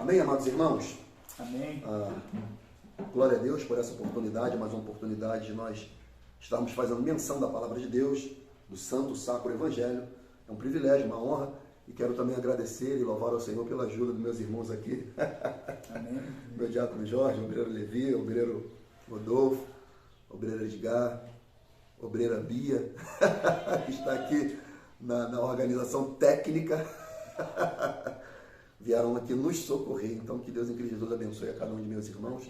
Amém, amados irmãos? Amém. Glória a Deus por essa oportunidade, mais uma oportunidade de nós estarmos fazendo menção da Palavra de Deus, do Santo Sacro Evangelho. É um privilégio, uma honra, e quero também agradecer e louvar ao Senhor pela ajuda dos meus irmãos aqui. Amém. Meu diácono Jorge, o obreiro Levi, o obreiro Rodolfo, o obreiro Edgar, a obreira Bia, que está aqui na organização técnica. Vieram aqui nos socorrer. Então, que Deus em Cristo Jesus abençoe a cada um de meus irmãos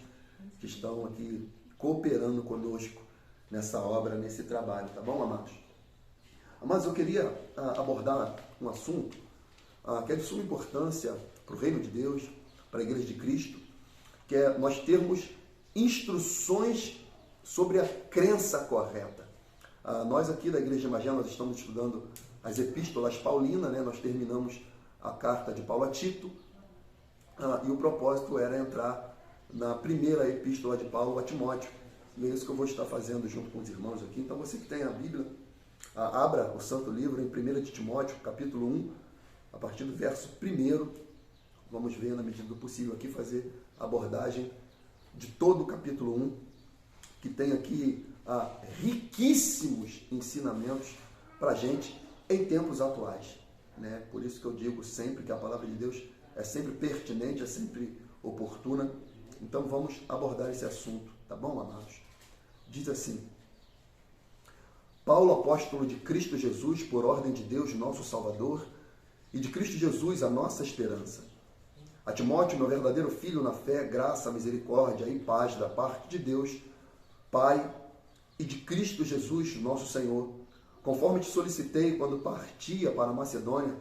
que estão aqui cooperando conosco nessa obra, nesse trabalho, tá bom, amados? Amados, eu queria abordar um assunto que é de suma importância para o reino de Deus, para a Igreja de Cristo, que é nós termos instruções sobre a crença correta. Nós aqui da Igreja Magela, nós estamos estudando as epístolas paulinas, né? Nós terminamos a carta de Paulo a Tito, e o propósito era entrar na primeira epístola de Paulo a Timóteo, e é isso que eu vou estar fazendo junto com os irmãos aqui. Então você que tem a Bíblia, abra o Santo Livro em 1 de Timóteo, capítulo 1, a partir do verso 1, vamos ver na medida do possível aqui, fazer a abordagem de todo o capítulo 1, que tem aqui riquíssimos ensinamentos para a gente em tempos atuais. Né? Por isso que eu digo sempre que a palavra de Deus é sempre pertinente, é sempre oportuna. Então vamos abordar esse assunto, tá bom, amados? Diz assim: Paulo, apóstolo de Cristo Jesus, por ordem de Deus, nosso Salvador, e de Cristo Jesus, a nossa esperança. A Timóteo, meu verdadeiro filho na fé, graça, misericórdia e paz da parte de Deus, Pai, e de Cristo Jesus, nosso Senhor, conforme te solicitei quando partia para a Macedônia,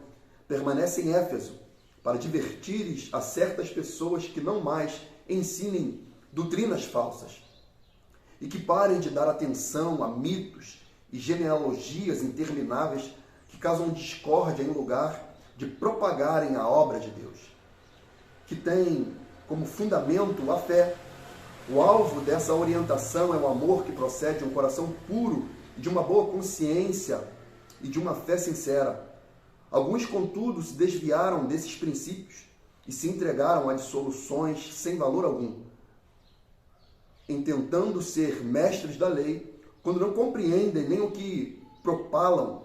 permanece em Éfeso, para divertires a certas pessoas que não mais ensinem doutrinas falsas, e que parem de dar atenção a mitos e genealogias intermináveis que causam discórdia em lugar de propagarem a obra de Deus, que tem como fundamento a fé. O alvo dessa orientação é o amor que procede de um coração puro, de uma boa consciência e de uma fé sincera. Alguns, contudo, se desviaram desses princípios e se entregaram a dissoluções sem valor algum, intentando ser mestres da lei, quando não compreendem nem o que propalam,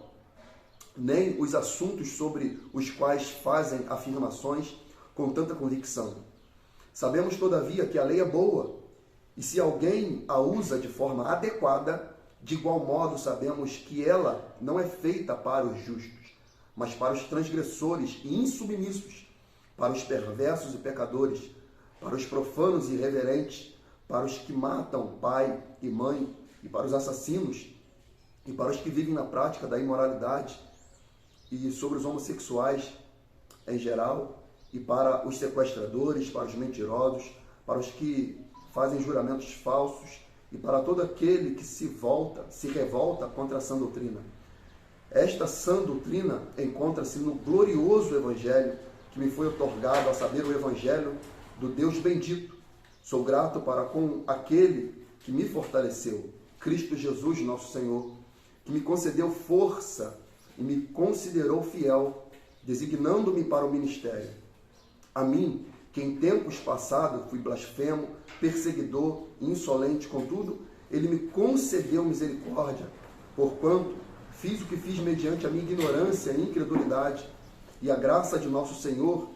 nem os assuntos sobre os quais fazem afirmações com tanta convicção. Sabemos, todavia, que a lei é boa, e se alguém a usa de forma adequada, de igual modo sabemos que ela não é feita para os justos, mas para os transgressores e insubmissos, para os perversos e pecadores, para os profanos e irreverentes, para os que matam pai e mãe, e para os assassinos, e para os que vivem na prática da imoralidade, e sobre os homossexuais em geral, e para os sequestradores, para os mentirosos, para os que fazem juramentos falsos, e para todo aquele que se revolta contra a sã doutrina. Esta sã doutrina encontra-se no glorioso Evangelho que me foi otorgado, a saber, o Evangelho do Deus bendito. Sou grato para com aquele que me fortaleceu, Cristo Jesus, nosso Senhor, que me concedeu força e me considerou fiel, designando-me para o ministério. A mim, que em tempos passados fui blasfemo, perseguidor e insolente, contudo, ele me concedeu misericórdia, porquanto fiz o que fiz mediante a minha ignorância e incredulidade, e a graça de nosso Senhor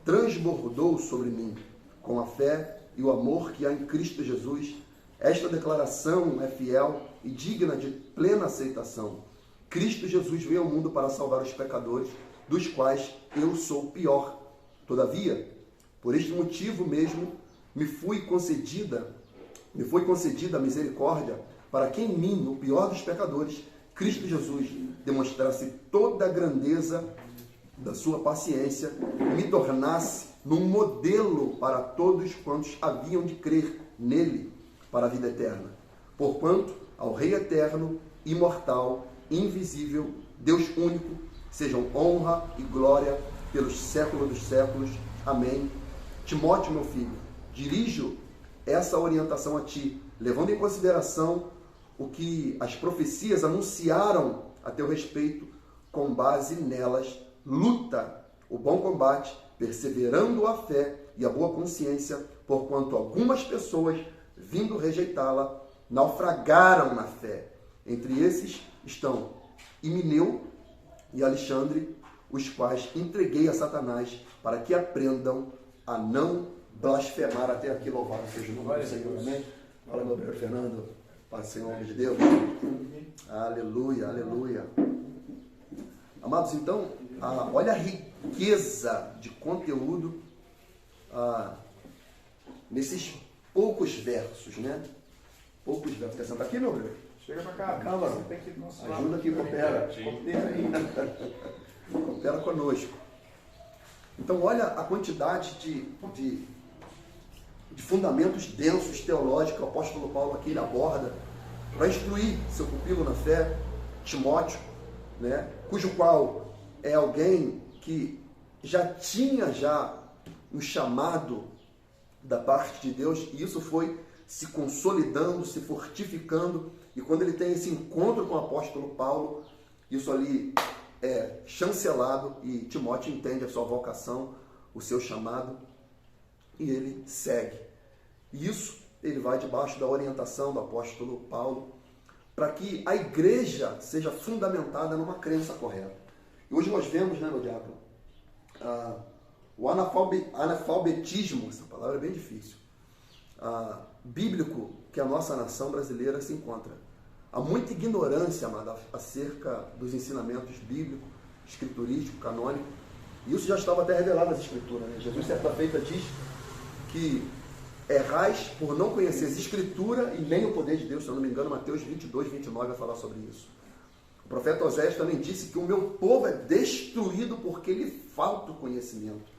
transbordou sobre mim, com a fé e o amor que há em Cristo Jesus. Esta declaração é fiel e digna de plena aceitação. Cristo Jesus veio ao mundo para salvar os pecadores, dos quais eu sou o pior. Todavia, por este motivo mesmo, me foi concedida a misericórdia, para que em mim, no pior dos pecadores, Cristo Jesus demonstrasse toda a grandeza da sua paciência e me tornasse num modelo para todos quantos haviam de crer nele para a vida eterna. Porquanto, ao Rei eterno, imortal, invisível, Deus único, sejam honra e glória pelos séculos dos séculos. Amém. Timóteo, meu filho, dirijo essa orientação a ti, levando em consideração o que as profecias anunciaram a teu respeito, com base nelas, luta o bom combate, perseverando a fé e a boa consciência, porquanto algumas pessoas, vindo rejeitá-la, naufragaram na fé. Entre esses estão Himeneu e Alexandre, os quais entreguei a Satanás para que aprendam a não blasfemar. Até aqui, louvado seja o nome do Senhor. Amém? Fala, meu brother Fernando. Paz do Senhor de Deus. Aleluia, aleluia. Amados, então, olha a riqueza de conteúdo nesses poucos versos, né? Poucos versos. Quer sentar aqui, meu brother? Chega pra cá. Calma. Ajuda aqui, coopera. Coopera conosco. Então, olha a quantidade de fundamentos densos teológicos que o apóstolo Paulo aqui aborda para instruir seu pupilo na fé, Timóteo, né, cujo qual é alguém que já tinha um chamado da parte de Deus, e isso foi se consolidando, se fortificando, e quando ele tem esse encontro com o apóstolo Paulo, isso ali é chancelado, e Timóteo entende a sua vocação, o seu chamado, e ele segue. E isso ele vai debaixo da orientação do apóstolo Paulo, para que a igreja seja fundamentada numa crença correta. E hoje nós vemos, né, meu diácono, o analfabetismo, essa palavra é bem difícil, bíblico que a nossa nação brasileira se encontra. Há muita ignorância, amada, acerca dos ensinamentos bíblicos, escriturístico, canônico, e isso já estava até revelado nas escrituras, né? Jesus, certa feita, diz que errais por não conhecer as escrituras e nem o poder de Deus. Se eu não me engano, Mateus 22, 29 vai falar sobre isso. O profeta Oséias também disse que o meu povo é destruído porque lhe falta o conhecimento.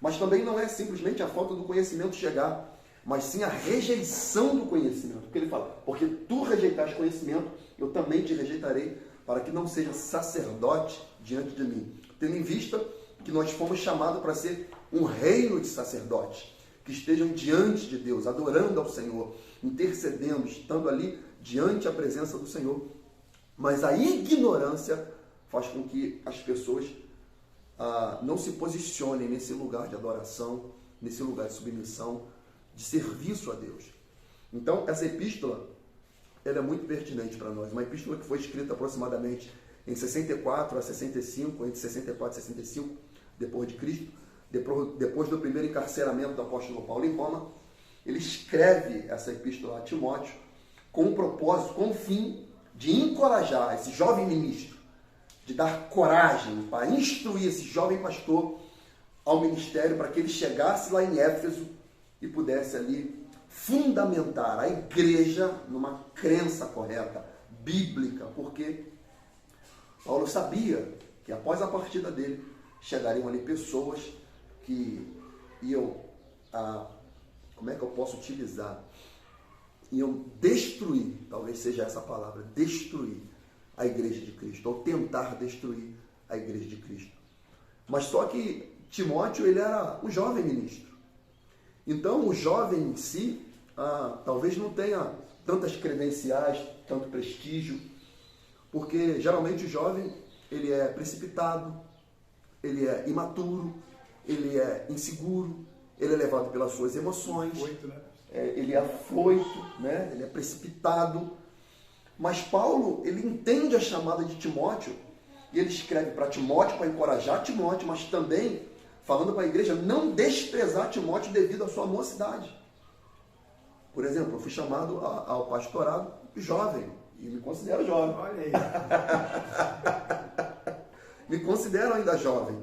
Mas também não é simplesmente a falta do conhecimento chegar, mas sim a rejeição do conhecimento. Porque ele fala, porque tu rejeitaste conhecimento, eu também te rejeitarei, para que não seja sacerdote diante de mim. Tendo em vista que nós fomos chamados para ser um reino de sacerdotes, que estejam diante de Deus, adorando ao Senhor, intercedendo, estando ali diante da presença do Senhor. Mas a ignorância faz com que as pessoas não se posicionem nesse lugar de adoração, nesse lugar de submissão, de serviço a Deus. Então, essa epístola, ela é muito pertinente para nós. Uma epístola que foi escrita aproximadamente em 64 a 65, entre 64 e 65, depois de Cristo, depois do primeiro encarceramento do apóstolo Paulo em Roma. Ele escreve essa epístola a Timóteo com o propósito, com o fim de encorajar esse jovem ministro, de dar coragem para instruir esse jovem pastor ao ministério, para que ele chegasse lá em Éfeso e pudesse ali fundamentar a igreja numa crença correta, bíblica, porque Paulo sabia que após a partida dele chegariam ali pessoas que iam, como é que eu posso utilizar? Iam destruir, talvez seja essa palavra, destruir a igreja de Cristo, ou tentar destruir a igreja de Cristo. Mas só que Timóteo, ele era um jovem ministro. Então, o jovem em si, talvez não tenha tantas credenciais, tanto prestígio, porque geralmente o jovem, ele é precipitado, ele é imaturo, ele é inseguro, ele é levado pelas suas emoções, ele é afoito, né? Ele é precipitado. Mas Paulo, ele entende a chamada de Timóteo, e ele escreve para Timóteo, para encorajar Timóteo, mas também falando para a igreja não desprezar Timóteo devido à sua mocidade. Por exemplo, eu fui chamado ao pastorado jovem, e me considero jovem. Olha aí. Me considero ainda jovem.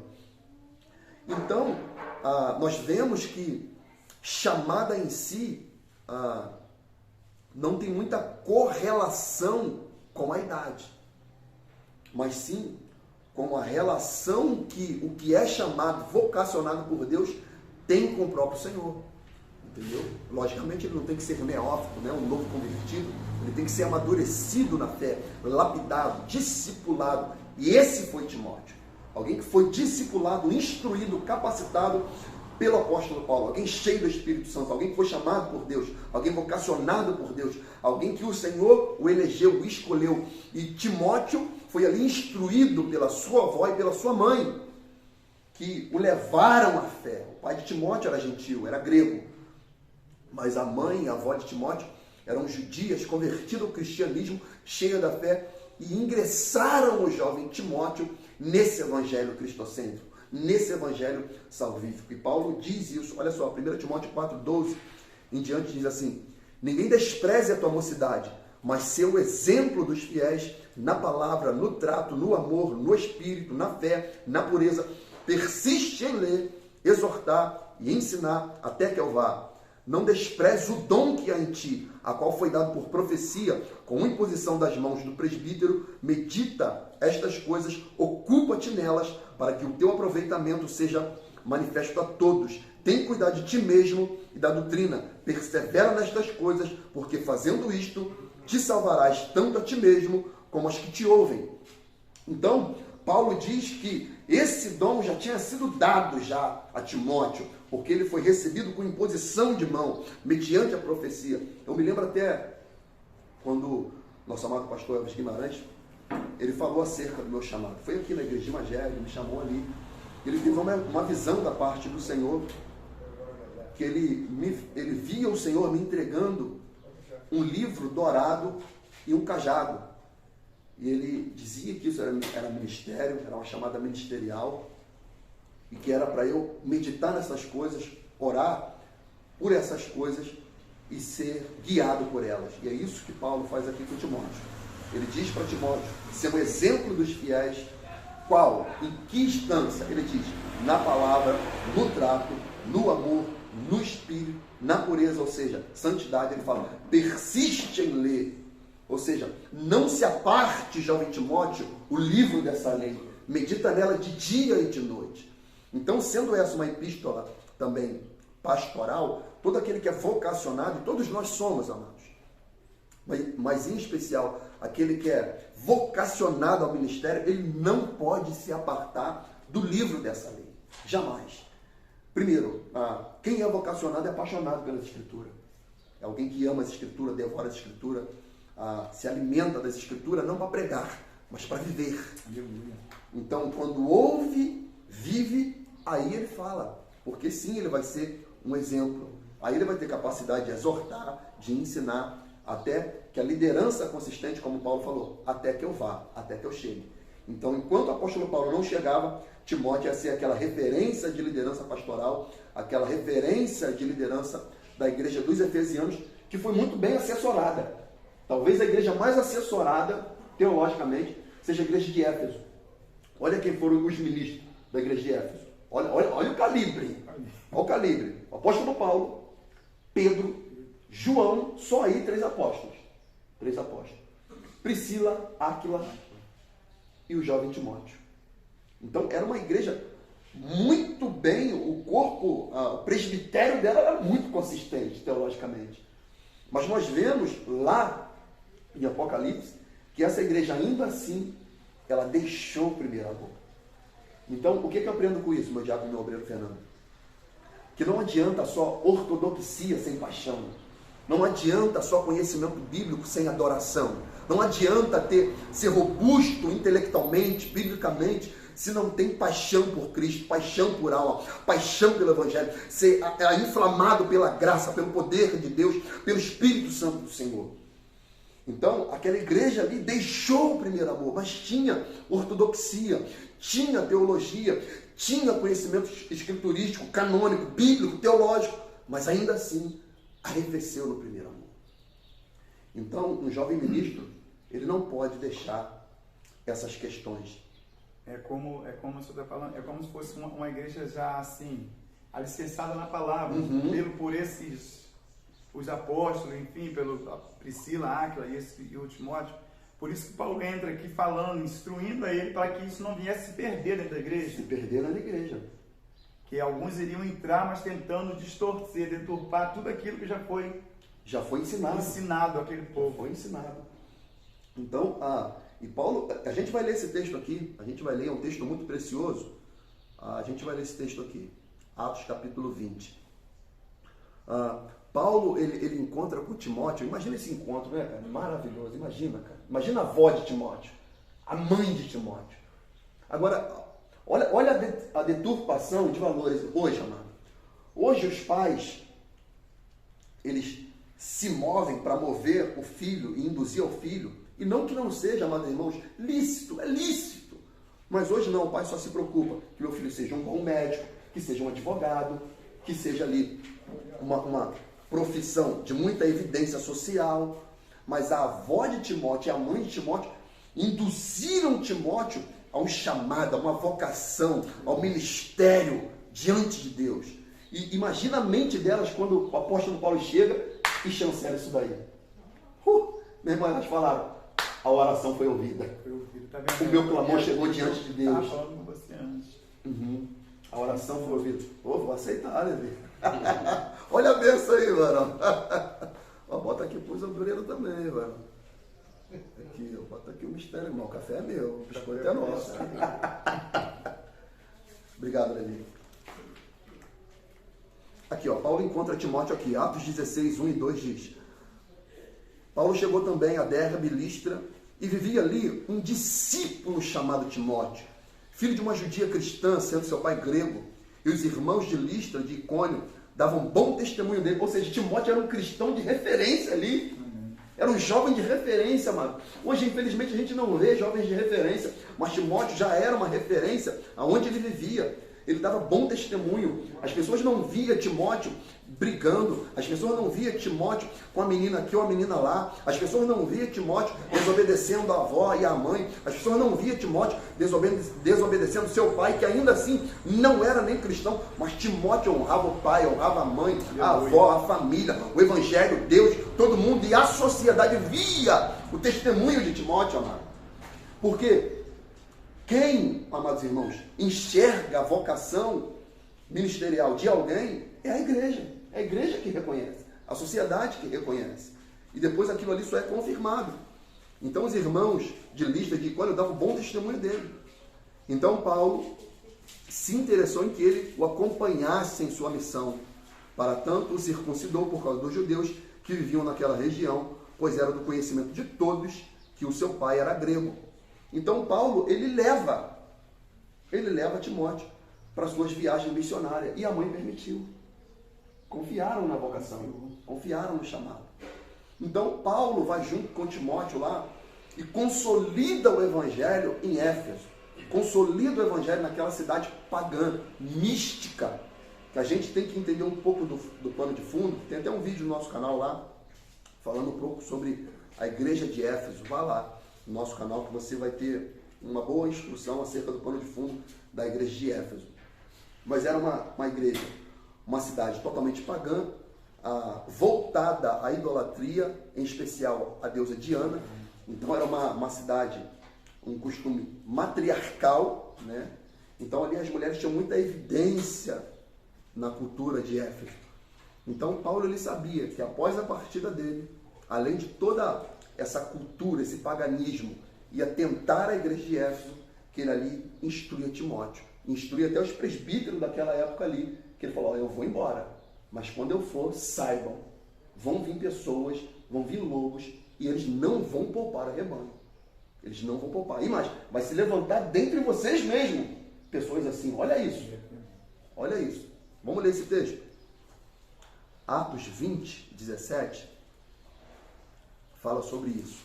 Então, nós vemos que chamada em si não tem muita correlação com a idade, mas sim com a relação que o que é chamado, vocacionado por Deus, tem com o próprio Senhor. Entendeu? Logicamente ele não tem que ser neófito, né? Um novo convertido, ele tem que ser amadurecido na fé, lapidado, discipulado. E esse foi Timóteo. Alguém que foi discipulado, instruído, capacitado pelo apóstolo Paulo, alguém cheio do Espírito Santo, alguém que foi chamado por Deus, alguém vocacionado por Deus, alguém que o Senhor o elegeu, o escolheu. E Timóteo foi ali instruído pela sua avó e pela sua mãe, que o levaram à fé. O pai de Timóteo era gentil, era grego, mas a mãe, a avó de Timóteo, eram judias convertidas ao cristianismo, cheias da fé, e ingressaram o jovem Timóteo nesse evangelho cristocêntrico, nesse evangelho salvífico. E Paulo diz isso, olha só, 1 Timóteo 4,12 em diante diz assim: ninguém despreze a tua mocidade, mas ser o exemplo dos fiéis na palavra, no trato, no amor, no espírito, na fé, na pureza. Persiste em ler, exortar e ensinar até que eu vá. Não despreze o dom que há em ti, a qual foi dado por profecia, com imposição das mãos do presbítero. Medita estas coisas, ocupa-te nelas, para que o teu aproveitamento seja manifesto a todos. Tem cuidado de ti mesmo e da doutrina. Persevera nestas coisas, porque fazendo isto, te salvarás tanto a ti mesmo como aos que te ouvem. Então, Paulo diz que esse dom já tinha sido dado já a Timóteo, porque ele foi recebido com imposição de mão, mediante a profecia. Eu me lembro até quando nosso amado pastor Elvis Guimarães, ele falou acerca do meu chamado. Foi aqui na igreja de Magé, ele me chamou ali. Ele teve uma visão da parte do Senhor, que ele via o Senhor me entregando um livro dourado e um cajado. E ele dizia que isso era ministério, era uma chamada ministerial, e que era para eu meditar nessas coisas, orar por essas coisas e ser guiado por elas. E é isso que Paulo faz aqui com Timóteo. Ele diz para Timóteo ser um exemplo dos fiéis. Qual? Em que instância? Ele diz: na palavra, no trato, no amor, no espírito, na pureza, ou seja, santidade. Ele fala: persiste em ler. Ou seja, não se aparte, jovem Timóteo, o livro dessa lei. Medita nela de dia e de noite. Então, sendo essa uma epístola também pastoral, todo aquele que é vocacionado, e todos nós somos, amados, mas em especial aquele que é vocacionado ao ministério, ele não pode se apartar do livro dessa lei. Jamais. Primeiro, quem é vocacionado é apaixonado pela Escritura. É alguém que ama as Escrituras, devora as Escrituras, se alimenta das Escrituras, não para pregar, mas para viver. Então, quando ouve, vive, aí ele fala. Porque sim, ele vai ser um exemplo. Aí ele vai ter capacidade de exortar, de ensinar, até que a liderança consistente, como Paulo falou, até que eu vá, até que eu chegue. Então, enquanto o apóstolo Paulo não chegava, Timóteo ia ser aquela referência de liderança pastoral, aquela referência de liderança da igreja dos Efesianos, que foi muito bem assessorada. Talvez a igreja mais assessorada, teologicamente, seja a igreja de Éfeso. Olha quem foram os ministros da igreja de Éfeso. Olha o calibre. Olha o calibre. O apóstolo Paulo, Pedro, João, só aí 3 apóstolos. 3 apóstolos. Priscila, Áquila e o jovem Timóteo. Então, era uma igreja muito bem, o corpo, o presbitério dela era muito consistente, teologicamente. Mas nós vemos lá em Apocalipse que essa igreja, ainda assim, ela deixou o primeiro amor. Então, o que eu aprendo com isso, meu diácono e meu obreiro Fernando? Que não adianta só ortodoxia sem paixão. Não adianta só conhecimento bíblico sem adoração. Não adianta ser robusto intelectualmente, biblicamente, se não tem paixão por Cristo, paixão por alma, paixão pelo Evangelho, ser inflamado pela graça, pelo poder de Deus, pelo Espírito Santo do Senhor. Então, aquela igreja ali deixou o primeiro amor, mas tinha ortodoxia, tinha teologia, tinha conhecimento escriturístico, canônico, bíblico, teológico, mas ainda assim arrefeceu no primeiro amor. Então, um jovem ministro, ele não pode deixar essas questões. É como você está falando, é como se fosse uma igreja já assim, alicerçada na palavra, por esses, os apóstolos, enfim, pelo Priscila, Áquila e o Timóteo. Por isso que Paulo entra aqui falando, instruindo a ele para que isso não viesse se perder dentro da igreja. Se perder na igreja. Que alguns iriam entrar, mas tentando distorcer, deturpar tudo aquilo que já foi ensinado àquele povo. Foi ensinado. Então, e Paulo, a gente vai ler esse texto aqui, a gente vai ler, é um texto muito precioso, a gente vai ler esse texto aqui, Atos capítulo 20. Paulo, ele encontra com Timóteo, imagina esse encontro, né? É maravilhoso, imagina, cara. Imagina a avó de Timóteo, a mãe de Timóteo. Agora, Olha a deturpação de valores hoje, amado. Hoje os pais, eles se movem para mover o filho e induzir ao filho, e não que não seja, amados irmãos, lícito, é lícito. Mas hoje não, o pai só se preocupa que meu filho seja um bom médico, que seja um advogado, que seja ali uma profissão de muita evidência social. Mas a avó de Timóteo e a mãe de Timóteo induziram Timóteo a um chamado, a uma vocação, ao ministério diante de Deus. E imagina a mente delas quando o apóstolo Paulo chega e chancela isso daí. Meu irmão, elas falaram, a oração foi ouvida. Tá vendo? O meu clamor chegou diante de Deus. Falando com você antes. A oração foi ouvida. Vou aceitar, né? Olha a bênção aí, mano. Bota aqui pros obreiros também, mano. Aqui, bota aqui o mistério, irmão. O café é meu, o biscoito é nosso. Obrigado, Levi. Aqui, Paulo encontra Timóteo aqui, Atos 16, 1 e 2 diz: Paulo chegou também a Derbe, Listra, e vivia ali um discípulo chamado Timóteo, filho de uma judia cristã, sendo seu pai grego, e os irmãos de Listra, de Icônio, davam bom testemunho dele. Ou seja, Timóteo era um cristão de referência ali, era um jovem de referência, mano. Hoje, infelizmente, a gente não vê jovens de referência, mas Timóteo já era uma referência aonde ele vivia. Ele dava bom testemunho. As pessoas não via Timóteo brigando, as pessoas não via Timóteo com a menina aqui ou a menina lá, as pessoas não via Timóteo desobedecendo a avó e a mãe, as pessoas não via Timóteo desobedecendo seu pai, que ainda assim não era nem cristão, mas Timóteo honrava o pai, honrava a mãe, a avó, a família, o evangelho, Deus, todo mundo, e a sociedade via o testemunho de Timóteo, amado. Porque quem, amados irmãos, enxerga a vocação ministerial de alguém é a igreja. É a igreja que reconhece, a sociedade que reconhece. E depois aquilo ali só é confirmado. Então os irmãos de Listra e de Icônio davam bom testemunho dele. Então Paulo se interessou em que ele o acompanhasse em sua missão. Para tanto, o circuncidou por causa dos judeus que viviam naquela região, pois era do conhecimento de todos que o seu pai era grego. Então Paulo, ele leva Timóteo para suas viagens missionárias, e a mãe permitiu. Confiaram na vocação, confiaram no chamado. Então Paulo vai junto com Timóteo lá e consolida o evangelho em Éfeso, consolida o evangelho naquela cidade pagã, mística, que a gente tem que entender um pouco do pano de fundo. Tem até um vídeo no nosso canal lá, falando um pouco sobre a igreja de Éfeso. Vá lá no nosso canal que você vai ter uma boa instrução acerca do pano de fundo da igreja de Éfeso. Mas era uma igreja, uma cidade totalmente pagã, voltada à idolatria, em especial à deusa Diana. Então era uma cidade, um costume matriarcal, né? Então ali as mulheres tinham muita evidência na cultura de Éfeso. Então Paulo, ele sabia que após a partida dele, além de toda essa cultura, esse paganismo, ia tentar a igreja de Éfeso, que ele ali instruía Timóteo, instruía até os presbíteros daquela época ali, que ele falou: eu vou embora, mas quando eu for, saibam, vão vir pessoas, vão vir lobos, e eles não vão poupar o rebanho. Eles não vão poupar. E mais, vai se levantar dentre vocês mesmos pessoas assim. Olha isso. Olha isso. Vamos ler esse texto. Atos 20, 17, fala sobre isso.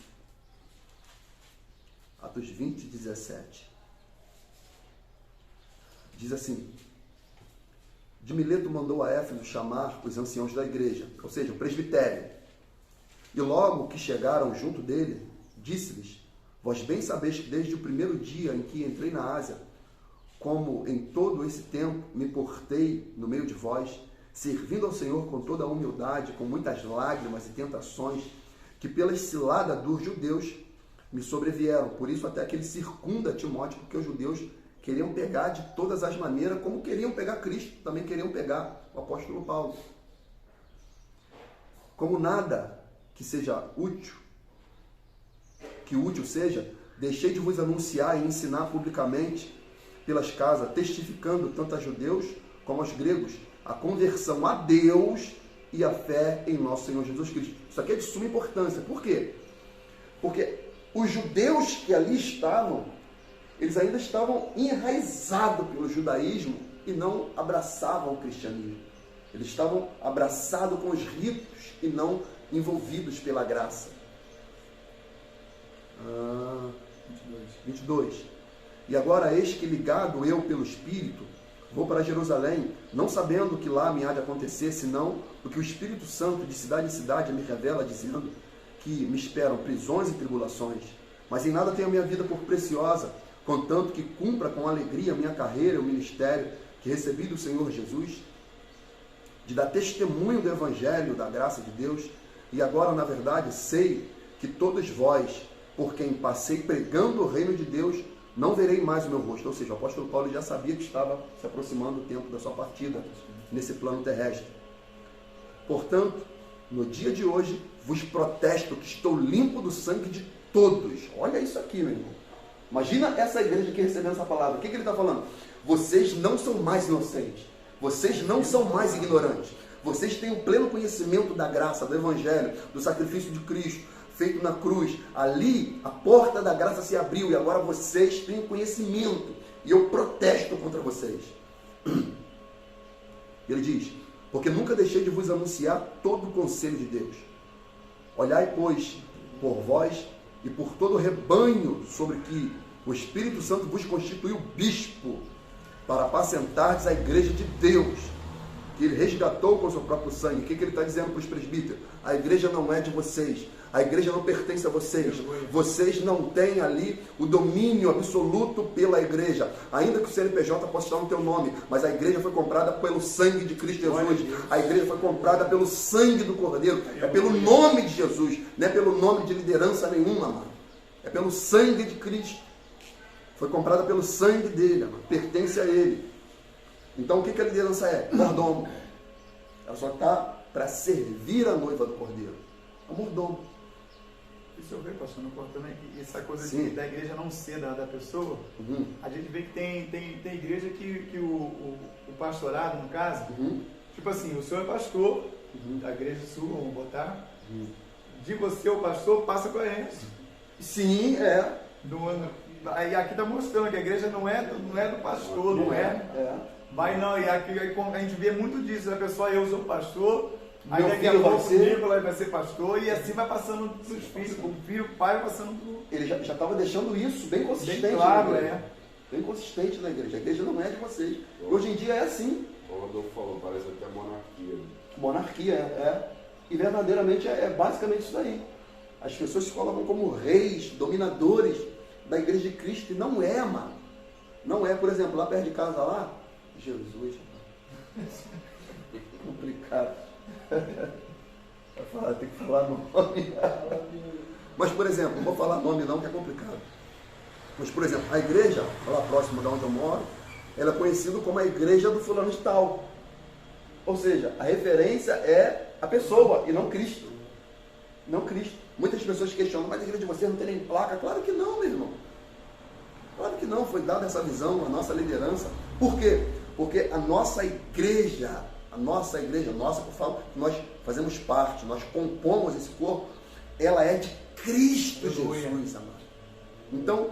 Atos 20, 17. Diz assim: de Mileto mandou a Éfeso chamar os anciãos da igreja, ou seja, o presbitério. E logo que chegaram junto dele, disse-lhes: vós bem sabeis que desde o primeiro dia em que entrei na Ásia, como em todo esse tempo me portei no meio de vós, servindo ao Senhor com toda a humildade, com muitas lágrimas e tentações, que pelas ciladas dos judeus me sobrevieram. Por isso até que ele circunda Timóteo, porque os judeus queriam pegar de todas as maneiras, como queriam pegar Cristo, também queriam pegar o apóstolo Paulo. Como nada que seja útil, que útil seja, deixei de vos anunciar e ensinar publicamente pelas casas, testificando tanto a judeus como aos gregos, a conversão a Deus e a fé em nosso Senhor Jesus Cristo. Isso aqui é de suma importância. Por quê? Porque os judeus que ali estavam, Eles ainda estavam enraizados pelo judaísmo e não abraçavam o cristianismo. Eles estavam abraçados com os ritos e não envolvidos pela graça. 22. E agora, eis que ligado eu pelo Espírito, vou para Jerusalém, não sabendo o que lá me há de acontecer, senão o que o Espírito Santo de cidade em cidade me revela, dizendo que me esperam prisões e tribulações. Mas em nada tenho a minha vida por preciosa, contanto que cumpra com alegria a minha carreira e o ministério que recebi do Senhor Jesus, de dar testemunho do Evangelho, da graça de Deus. E agora, na verdade, sei que todos vós, por quem passei pregando o reino de Deus, não verei mais o meu rosto. Ou seja, o apóstolo Paulo já sabia que estava se aproximando o tempo da sua partida nesse plano terrestre. Portanto, no dia de hoje, vos protesto que estou limpo do sangue de todos. Olha isso aqui, meu irmão. Imagina essa igreja que recebeu essa palavra. O que ele está falando? Vocês não são mais inocentes. Vocês não são mais ignorantes. Vocês têm o pleno conhecimento da graça, do Evangelho, do sacrifício de Cristo, feito na cruz. Ali, a porta da graça se abriu e agora vocês têm o conhecimento. E eu protesto contra vocês. Ele diz, porque nunca deixei de vos anunciar todo o conselho de Deus. Olhai, pois, por vós e por todo o rebanho sobre que o Espírito Santo vos constituiu bispo, para apacentardes a igreja de Deus, que ele resgatou com o seu próprio sangue. O que ele está dizendo para os presbíteros? A igreja não é de vocês, a igreja não pertence a vocês, vocês não têm ali o domínio absoluto pela igreja, ainda que o CNPJ possa estar no teu nome, mas a igreja foi comprada pelo sangue de Cristo Jesus, a igreja foi comprada pelo sangue do Cordeiro, é pelo nome de Jesus, não é pelo nome de liderança nenhuma, mano. É pelo sangue de Cristo. Foi comprada pelo sangue dele, mano. Pertence a ele. Então o que a liderança é? Mordomo. Ela só está para servir a noiva do Cordeiro. É o mordomo. Isso eu vejo, pastor, não cortando aqui. Essa coisa da igreja não ser da pessoa, a gente vê que tem igreja que o pastorado, no caso, tipo assim, o senhor é pastor da igreja sua, vamos botar, de você, o pastor, passa para eles. Sim, é. Aí aqui está mostrando que a igreja não é do pastor, não é. Mas não, e aqui a gente vê muito disso, a pessoa, eu sou pastor, aí daqui a pouco o Nicolas vai ser pastor, e assim vai passando para os filhos, o filho, o pai passando para Ele já estava deixando isso bem consistente. Bem claro, Bem consistente na igreja. A igreja não é de vocês. Hoje em dia é assim. O Rodolfo falou, parece até monarquia. Monarquia, é. E verdadeiramente é basicamente isso daí. As pessoas se colocam como reis, dominadores da igreja de Cristo, e não é, mano. Não é, por exemplo, lá perto de casa, lá, Jesus, complicado. Tem que falar nome. Mas, por exemplo, não vou falar nome não, que é complicado. Mas, por exemplo, a igreja, lá próximo de onde eu moro, ela é conhecida como a igreja do fulano de tal. Ou seja, a referência é a pessoa e não Cristo. Não Cristo. Muitas pessoas questionam, mas a igreja de vocês não tem nem placa? Claro que não, meu irmão. Claro que não, foi dada essa visão, a nossa liderança. Por quê? Porque a nossa igreja, que eu falo, nós fazemos parte, nós compomos esse corpo, ela é de Cristo Jesus, amado. Então,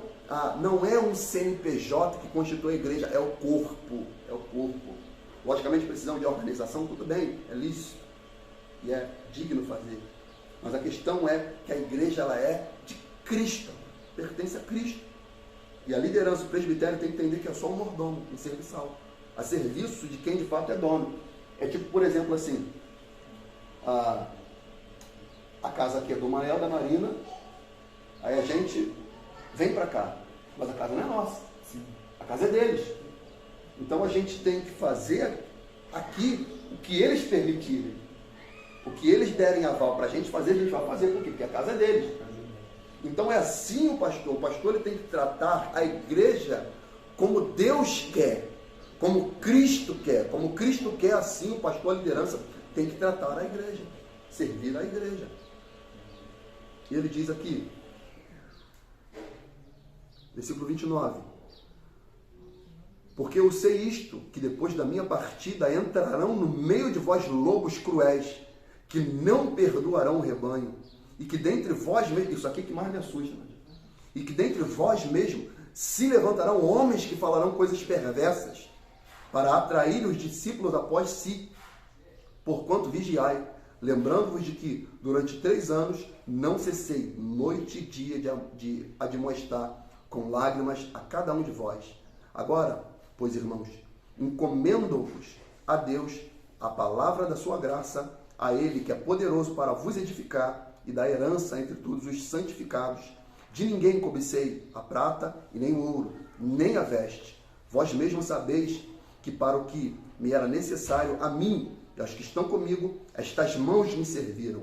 não é um CNPJ que constitui a igreja, é o corpo. Logicamente precisamos de organização, tudo bem, é lícito e é digno fazer. Mas a questão é que a igreja ela é de Cristo, pertence a Cristo. E a liderança, o presbitério tem que entender que é só um mordomo, um serviçal, a serviço de quem de fato é dono. É tipo, por exemplo, assim, a casa aqui é do Mael, da Marina, aí a gente vem para cá, mas a casa não é nossa, a casa é deles. Então a gente tem que fazer aqui o que eles permitirem. O que eles derem aval para a gente vai fazer. Por quê? Porque a casa é deles. Então é assim o pastor. O pastor ele tem que tratar a igreja como Deus quer, como Cristo quer. Como Cristo quer, assim o pastor, a liderança, tem que tratar a igreja, servir a igreja. E ele diz aqui, versículo 29, porque eu sei isto, que depois da minha partida entrarão no meio de vós lobos cruéis, que não perdoarão o rebanho, e que dentre vós mesmos, isso aqui que mais me assusta, e que dentre vós mesmo se levantarão homens que falarão coisas perversas para atrair os discípulos após si. Porquanto vigiai, lembrando-vos de que durante 3 anos não cessei noite e dia de admoestar com lágrimas a cada um de vós. Agora, pois, irmãos, encomendo-vos a Deus a palavra da sua graça, a Ele que é poderoso para vos edificar e dar herança entre todos os santificados. De ninguém cobicei a prata e nem o ouro, nem a veste. Vós mesmos sabeis que para o que me era necessário, a mim e aos que estão comigo, estas mãos me serviram.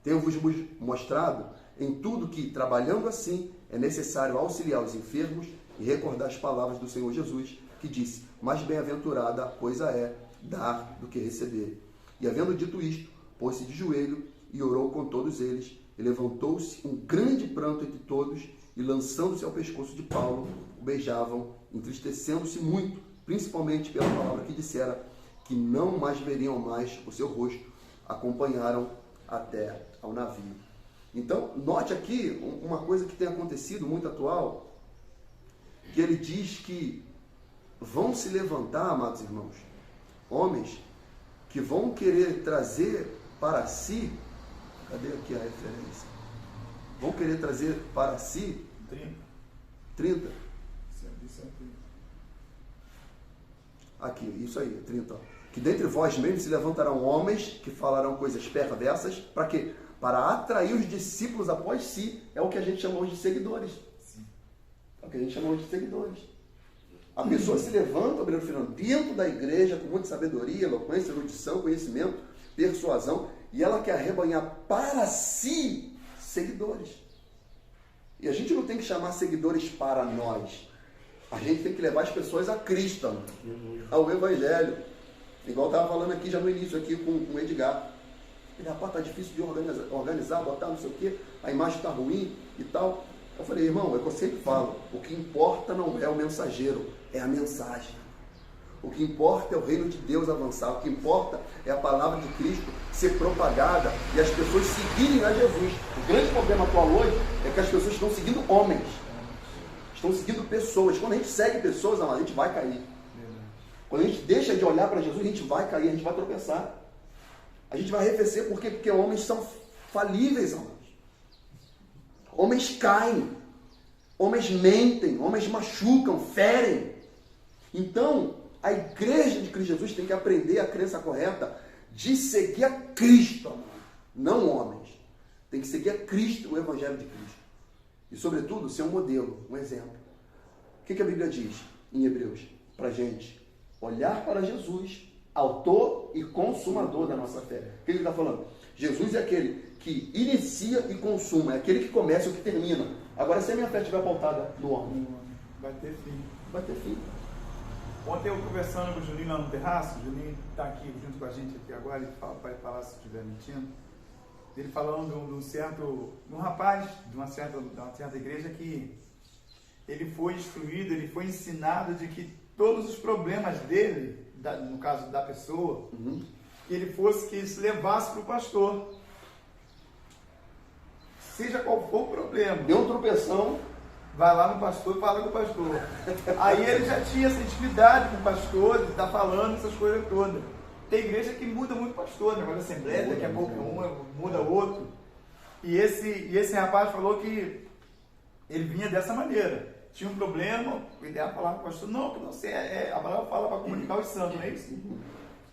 Tenho-vos mostrado em tudo que, trabalhando assim, é necessário auxiliar os enfermos e recordar as palavras do Senhor Jesus, que disse: mais bem-aventurada a coisa é dar do que receber. E havendo dito isto, pôs-se de joelho e orou com todos eles, e levantou-se um grande pranto entre todos, e lançando-se ao pescoço de Paulo, o beijavam, entristecendo-se muito, principalmente pela palavra que dissera, que não mais veriam mais o seu rosto, acompanharam até ao navio. Então, note aqui uma coisa que tem acontecido muito atual, que ele diz que vão se levantar, amados irmãos, homens que vão querer trazer para si, cadê aqui a referência? Vão querer trazer para si 30. Aqui, isso aí, 30. Que dentre vós mesmos se levantarão homens que falarão coisas perversas, para quê? Para atrair os discípulos após si. É o que a gente chama hoje de seguidores. Sim. É o que a gente chama hoje de seguidores. A pessoa se levanta, dentro da igreja, com muita sabedoria, eloquência, erudição, conhecimento, persuasão, e ela quer arrebanhar para si seguidores. E a gente não tem que chamar seguidores para nós. A gente tem que levar as pessoas a Cristo, ao Evangelho. Igual eu estava falando aqui já no início, aqui com o Edgar. Ele, rapaz, está difícil de organizar, botar não sei o quê, a imagem está ruim e tal. Eu falei, irmão, é o que eu sempre falo, o que importa não é o mensageiro, é a mensagem. O que importa é o reino de Deus avançar, o que importa é a palavra de Cristo ser propagada e as pessoas seguirem a Jesus. O grande problema atual hoje é que as pessoas estão seguindo homens, estão seguindo pessoas. Quando a gente segue pessoas, a gente vai cair. Quando a gente deixa de olhar para Jesus, a gente vai cair, a gente vai tropeçar. A gente vai arrefecer, por quê? Porque homens são falíveis, amados. Homens caem, homens mentem, homens machucam, ferem. Então, a igreja de Cristo Jesus tem que aprender a crença correta de seguir a Cristo, amado, não homens. Tem que seguir a Cristo, o Evangelho de Cristo. E, sobretudo, ser um modelo, um exemplo. O que a Bíblia diz em Hebreus? Para a gente olhar para Jesus, autor e consumador da nossa fé. O que ele está falando? Jesus é aquele que inicia e consuma, é aquele que começa e o que termina. Agora, se a minha fé estiver pautada no homem, vai ter fim. Vai ter fim. Ontem eu conversando com o Juninho lá no terraço, o Juninho está aqui junto com a gente aqui agora, ele vai falar se estiver mentindo. Ele falando de um rapaz de uma certa igreja que ele foi instruído, ele foi ensinado de que todos os problemas dele, no caso da pessoa, que ele se levasse para o pastor. Seja qual for o problema. Deu um tropeção, vai lá no pastor e fala com o pastor. Aí ele já tinha essa intimidade com o pastor, de estar falando essas coisas todas. Tem igreja que muda muito o pastor, negócio da assembleia, daqui a pouco muda outro. E esse rapaz falou que ele vinha dessa maneira. Tinha um problema, o ideal falava com o pastor, não sei, a palavra fala para comunicar os santos, não é isso?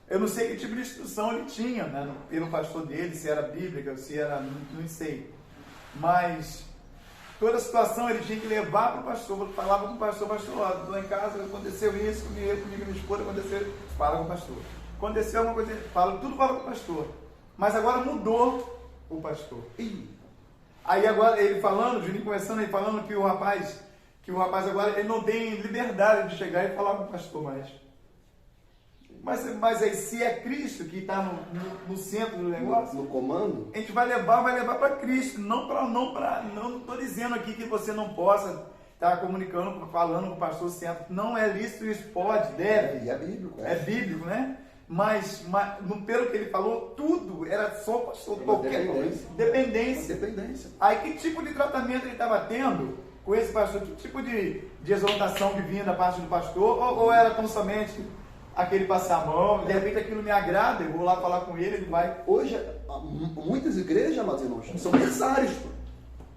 Eu não sei que tipo de instrução ele tinha, né, pelo pastor dele, se era bíblica, se era, não sei. Mas toda a situação ele tinha que levar para o pastor, falava com o pastor, estou em casa, aconteceu isso, comigo e minha esposa, aconteceu, fala com o pastor. Aconteceu alguma coisa, tudo fala com o pastor. Mas agora mudou o pastor. Aí agora ele falando, o Juninho conversando, ele falando que o rapaz agora ele não tem liberdade de chegar e falar com o pastor mais. Mas aí, se é Cristo que está no centro do negócio, no comando, a gente vai levar para Cristo. Não estou dizendo aqui que você não possa estar comunicando, falando com o pastor certo. Não é lícito, isso pode, deve. É bíblico. É bíblico, né? Mas pelo que ele falou, tudo era só o pastor, qualquer coisa. Dependência. Dependência. Aí que tipo de tratamento ele estava tendo com esse pastor? Que tipo de exortação que vinha da parte do pastor? Ou era tão somente aquele passar a mão, de repente aquilo me agrada, eu vou lá falar com ele, ele vai... Hoje, muitas igrejas, meus irmãos, são berçários.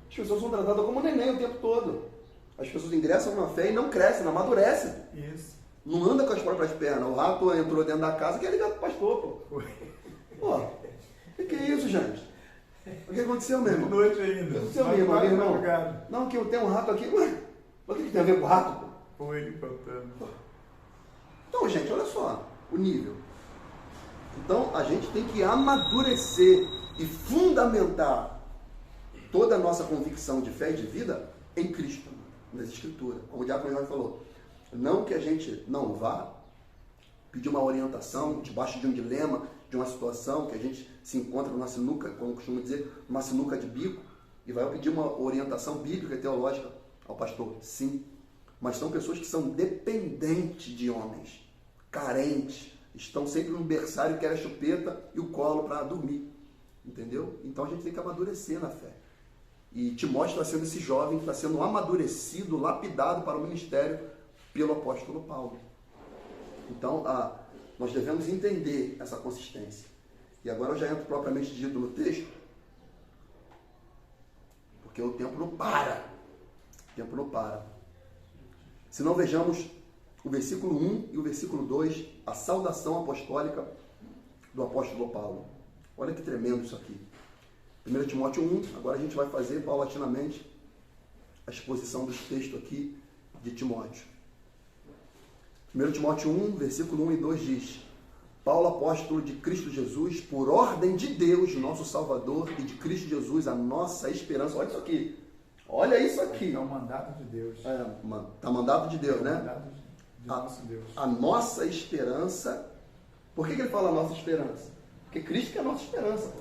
As pessoas são tratadas como neném o tempo todo. As pessoas ingressam na fé e não crescem, não amadurecem. Isso. Não anda com as próprias pernas. O rato entrou dentro da casa, quer ligar pro pastor, pô. Pô, o que é isso, gente? O que aconteceu, meu irmão? Noite ainda. O que aconteceu, meu irmão? Não, que eu tenho um rato aqui. Ué, o que tem a ver com o rato, pô? Foi ele contando. Então, gente, olha só o nível. Então, a gente tem que amadurecer e fundamentar toda a nossa convicção de fé e de vida em Cristo, nas Escrituras. Como o Diácono Jorge falou, não que a gente não vá pedir uma orientação debaixo de um dilema, de uma situação que a gente se encontra numa sinuca, como costumo dizer, numa sinuca de bico, e vai pedir uma orientação bíblica e teológica ao pastor. Sim, mas são pessoas que são dependentes de homens, carentes, estão sempre no berçário, querem a chupeta e o colo para dormir, entendeu? Então a gente tem que amadurecer na fé. E Timóteo está sendo esse jovem que está sendo amadurecido, lapidado para o ministério pelo apóstolo Paulo. Então, nós devemos entender essa consistência. E agora eu já entro propriamente dito no texto, porque o tempo não para. O tempo não para. Se não, vejamos o versículo 1 e o versículo 2, a saudação apostólica do apóstolo Paulo. Olha que tremendo isso aqui. 1 Timóteo 1, agora a gente vai fazer paulatinamente a exposição dos textos aqui de Timóteo. 1 Timóteo 1, versículo 1 e 2 diz: Paulo, apóstolo de Cristo Jesus, por ordem de Deus, nosso Salvador, e de Cristo Jesus, a nossa esperança. Olha isso aqui. Olha isso aqui. É o mandato de Deus. Está mandato de Deus, né? Mandato de nosso Deus. A nossa esperança. Por que ele fala a nossa esperança? Porque Cristo que é a nossa esperança.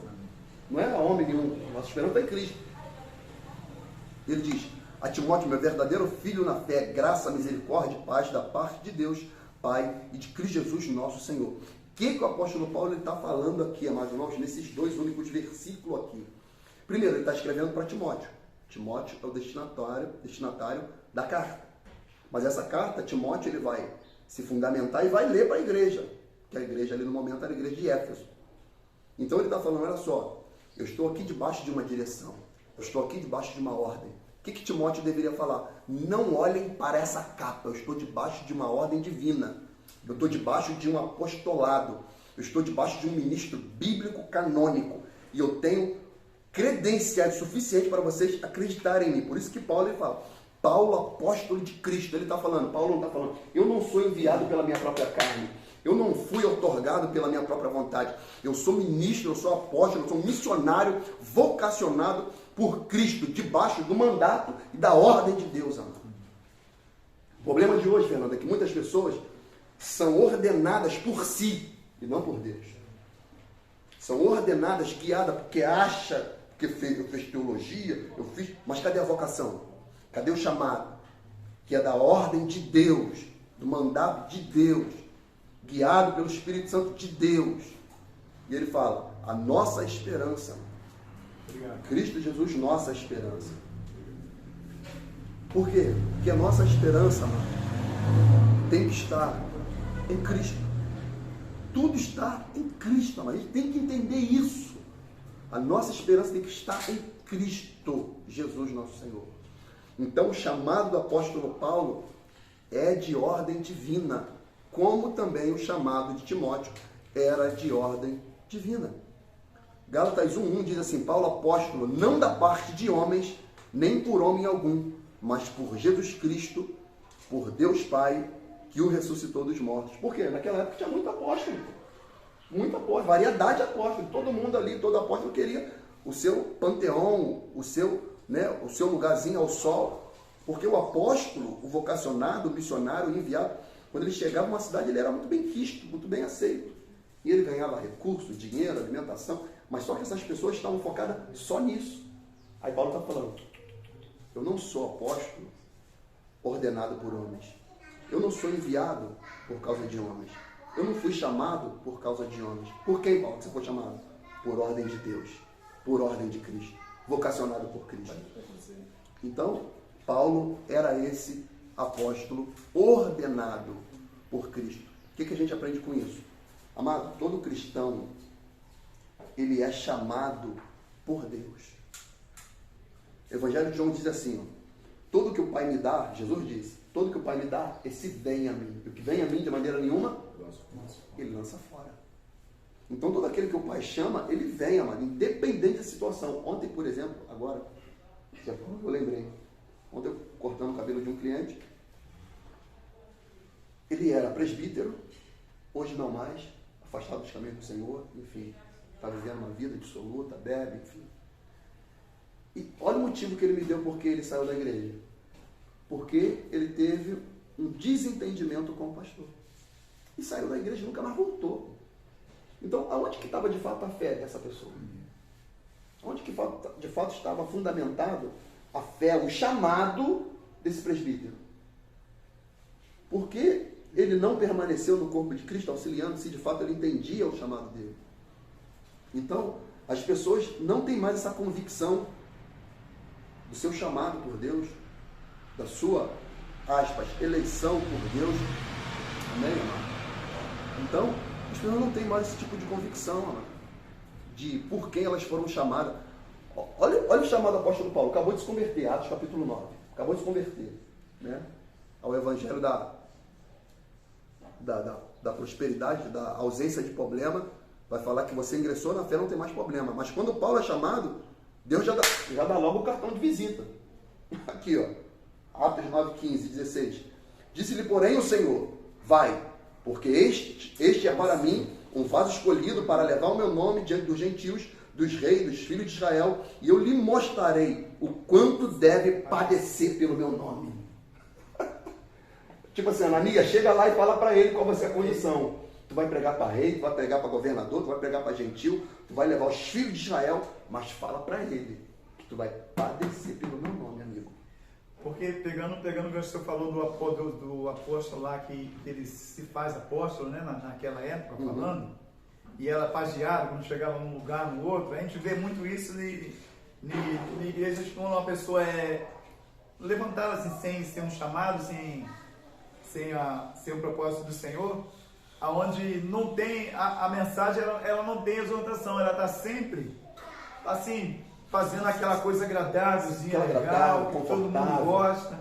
Não é homem nenhum. A nossa esperança está em Cristo. Ele diz: a Timóteo, meu verdadeiro filho na fé, graça, misericórdia e paz da parte de Deus, Pai, e de Cristo Jesus, nosso Senhor. O que o apóstolo Paulo está falando aqui, amados irmãos, nesses dois únicos versículos aqui? Primeiro, ele está escrevendo para Timóteo. Timóteo é o destinatário da carta. Mas essa carta, Timóteo, ele vai se fundamentar e vai ler para a igreja. Que a igreja ali no momento era a igreja de Éfeso. Então ele está falando, olha só, eu estou aqui debaixo de uma direção. Eu estou aqui debaixo de uma ordem. O que Timóteo deveria falar? Não olhem para essa capa, eu estou debaixo de uma ordem divina. Eu estou debaixo de um apostolado. Eu estou debaixo de um ministro bíblico canônico. E eu tenho credenciais suficientes para vocês acreditarem em mim. Por isso que Paulo ele fala, Paulo, apóstolo de Cristo. Ele está falando, Paulo não está falando, eu não sou enviado pela minha própria carne. Eu não fui outorgado pela minha própria vontade. Eu sou ministro, eu sou apóstolo, eu sou missionário vocacionado por Cristo, debaixo do mandato e da ordem de Deus, amado. O problema de hoje, Fernando, é que muitas pessoas são ordenadas por si e não por Deus. São ordenadas, guiadas, porque acha que eu fiz teologia, mas cadê a vocação? Cadê o chamado? Que é da ordem de Deus, do mandato de Deus, guiado pelo Espírito Santo de Deus. E ele fala, a nossa esperança. Obrigado. Cristo Jesus, nossa esperança. Por quê? Porque a nossa esperança, mano, tem que estar em Cristo. Tudo está em Cristo, mas a gente tem que entender isso. A nossa esperança tem que estar em Cristo, Jesus, nosso Senhor. Então, o chamado do apóstolo Paulo é de ordem divina, como também o chamado de Timóteo era de ordem divina. Gálatas 1:1 diz assim, Paulo apóstolo, não da parte de homens, nem por homem algum, mas por Jesus Cristo, por Deus Pai, que o ressuscitou dos mortos. Por quê? Naquela época tinha muito apóstolo, variedade de apóstolos. Todo mundo ali, todo apóstolo queria o seu panteão, o seu lugarzinho ao sol, porque o apóstolo, o vocacionado, o missionário, o enviado, quando ele chegava em uma cidade, ele era muito bem quisto, muito bem aceito. E ele ganhava recursos, dinheiro, alimentação, mas só que essas pessoas estavam focadas só nisso. Aí Paulo está falando, eu não sou apóstolo ordenado por homens. Eu não sou enviado por causa de homens. Eu não fui chamado por causa de homens. Por quem, Paulo, que você foi chamado? Por ordem de Deus, por ordem de Cristo, vocacionado por Cristo. Então, Paulo era esse apóstolo ordenado por Cristo. O que a gente aprende com isso? Amado, todo cristão, ele é chamado por Deus. O Evangelho de João diz assim, ó, tudo que o Pai me dá, Jesus disse, tudo que o Pai me dá, esse vem a mim. E o que vem a mim de maneira nenhuma, ele lança fora. Então todo aquele que o Pai chama, ele vem, amado, independente da situação. Ontem, por exemplo, agora, eu lembrei, ontem eu cortando o cabelo de um cliente, ele era presbítero, hoje não mais, afastado dos caminhos do Senhor, enfim, está vivendo uma vida dissoluta, bebe, enfim. E olha o motivo que ele me deu porque ele saiu da igreja. Porque ele teve um desentendimento com o pastor. E saiu da igreja e nunca mais voltou. Então, aonde que estava de fato a fé dessa pessoa? Onde que de fato estava fundamentado a fé, o chamado desse presbítero? Porque ele não permaneceu no corpo de Cristo, auxiliando se de fato ele entendia o chamado dele. Então, as pessoas não têm mais essa convicção do seu chamado por Deus, da sua, aspas, eleição por Deus. Amém, amado? Então, as pessoas não têm mais esse tipo de convicção, amado, de por quem elas foram chamadas. Olha o chamado do apóstolo Paulo, acabou de se converter, Atos capítulo 9, acabou de se converter, né, ao evangelho da prosperidade, da ausência de problema. Vai falar que você ingressou na fé, não tem mais problema. Mas quando Paulo é chamado, Deus já dá logo o cartão de visita. Aqui, ó, Atos 9, 15, 16. Disse-lhe, porém, o Senhor, vai, porque este é para mim um vaso escolhido para levar o meu nome diante dos gentios, dos reis, dos filhos de Israel, e eu lhe mostrarei o quanto deve padecer pelo meu nome. Tipo assim, Ananias, chega lá e fala para ele qual vai ser a condição. Tu vai pregar para rei, tu vai pregar para governador, tu vai pregar para gentil, tu vai levar os filhos de Israel, mas fala para ele que tu vai padecer pelo meu nome, amigo. Porque pegando o que você falou do apóstolo lá, que ele se faz apóstolo, né, naquela época, falando, e ela pagiada quando chegava num lugar, no outro, a gente vê muito isso de igrejas quando uma pessoa é levantada assim, sem ser um chamado, sem o propósito do Senhor, aonde não tem a mensagem, ela não tem exortação, ela está sempre assim, fazendo aquela coisa agradávelzinha, legal, que todo mundo gosta.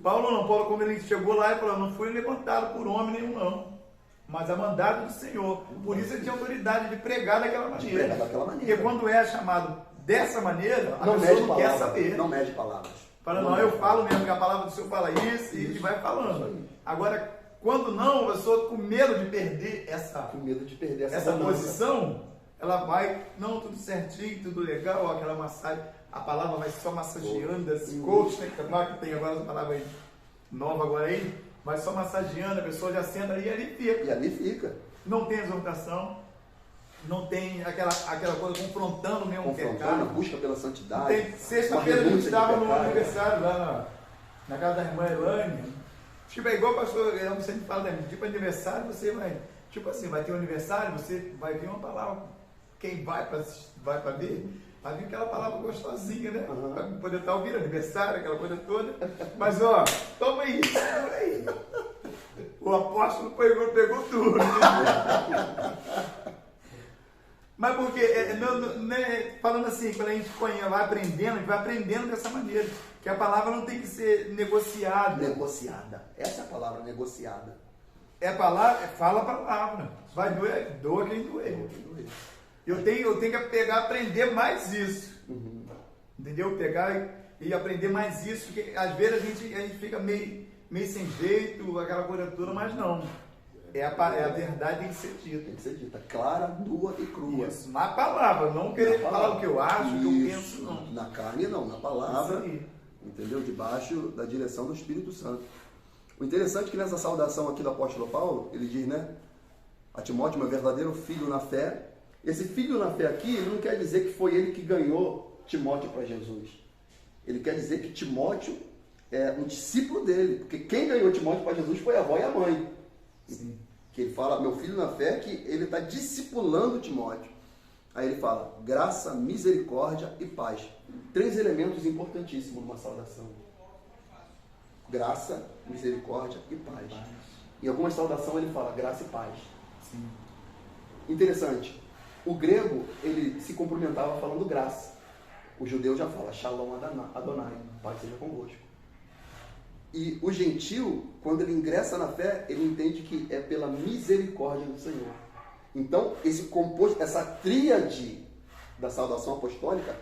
Paulo, como ele chegou lá e falou, não fui levantado por homem nenhum não, mas a mandado do Senhor. Por isso ele tinha autoridade de pregar daquela maneira. Porque quando é chamado dessa maneira, a pessoa não quer saber. Não mede palavras. Fala, não, eu falo mesmo que a palavra do Senhor fala isso, e vai falando. Agora, quando não, a pessoa com medo de perder essa posição, ela vai, não, tudo certinho, tudo legal, aquela massagem, a palavra vai só massageando, esse coach, né, que tem agora essa palavra aí, nova agora aí, vai só massageando, a pessoa já senta ali e ali fica. Não tem exortação, não tem aquela coisa confrontando mesmo o pecado. Busca pela santidade. Sexta-feira a gente estava no aniversário lá na casa da irmã Elaine. Tipo, é igual o pastor, eu sempre falo, né? Tipo, aniversário, você vai, tipo assim, vai ter um aniversário, você vai vir uma palavra, quem vai para ver, vai vir aquela palavra gostosinha, né? Para poder estar ouvindo aniversário, aquela coisa toda. Mas, ó, toma isso, toma aí. O apóstolo pegou tudo. Mas porque, falando assim, quando a gente vai aprendendo, a gente vai aprendendo dessa maneira. Que a palavra não tem que ser negociada. Negociada. Essa é a palavra, negociada. Fala a palavra. Vai doer, doa quem doer. Eu tenho que aprender mais isso. Entendeu? Pegar e aprender mais isso. Porque às vezes a gente fica meio sem jeito, aquela coisa toda, mas não. A verdade tem que ser dita. Tem que ser dita. Clara, nua e crua. Isso. Na palavra. Não querer falar o que eu acho, o que eu penso, não. Na carne não, na palavra. Entendeu? Debaixo da direção do Espírito Santo. O interessante é que nessa saudação aqui do apóstolo Paulo, ele diz, né? A Timóteo, meu verdadeiro filho na fé. Esse filho na fé aqui, ele não quer dizer que foi ele que ganhou Timóteo para Jesus. Ele quer dizer que Timóteo é um discípulo dele. Porque quem ganhou Timóteo para Jesus foi a avó e a mãe. Sim. Que ele fala, meu filho na fé, que ele está discipulando Timóteo. Aí ele fala, graça, misericórdia e paz. 3 elementos importantíssimos numa saudação. graça, misericórdia e paz. Em algumas saudações ele fala graça e paz. Sim. Interessante. O grego, ele se cumprimentava falando graça. O judeu já fala Shalom Adonai, paz seja convosco. E o gentil, quando ele ingressa na fé, ele entende que é pela misericórdia do Senhor. Então, essa tríade da saudação apostólica,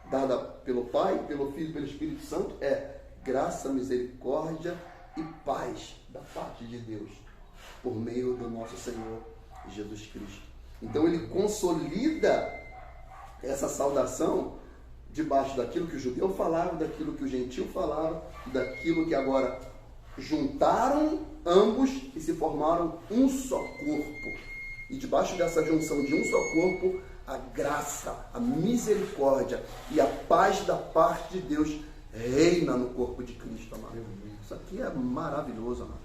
dada pelo Pai, pelo Filho e pelo Espírito Santo, é graça, misericórdia e paz da parte de Deus, por meio do nosso Senhor Jesus Cristo. Então, ele consolida essa saudação debaixo daquilo que o judeu falava, daquilo que o gentil falava, daquilo que agora juntaram ambos e se formaram um só corpo. E debaixo dessa junção de um só corpo, a graça, a misericórdia e a paz da parte de Deus reina no corpo de Cristo, amado. Isso aqui é maravilhoso, amado.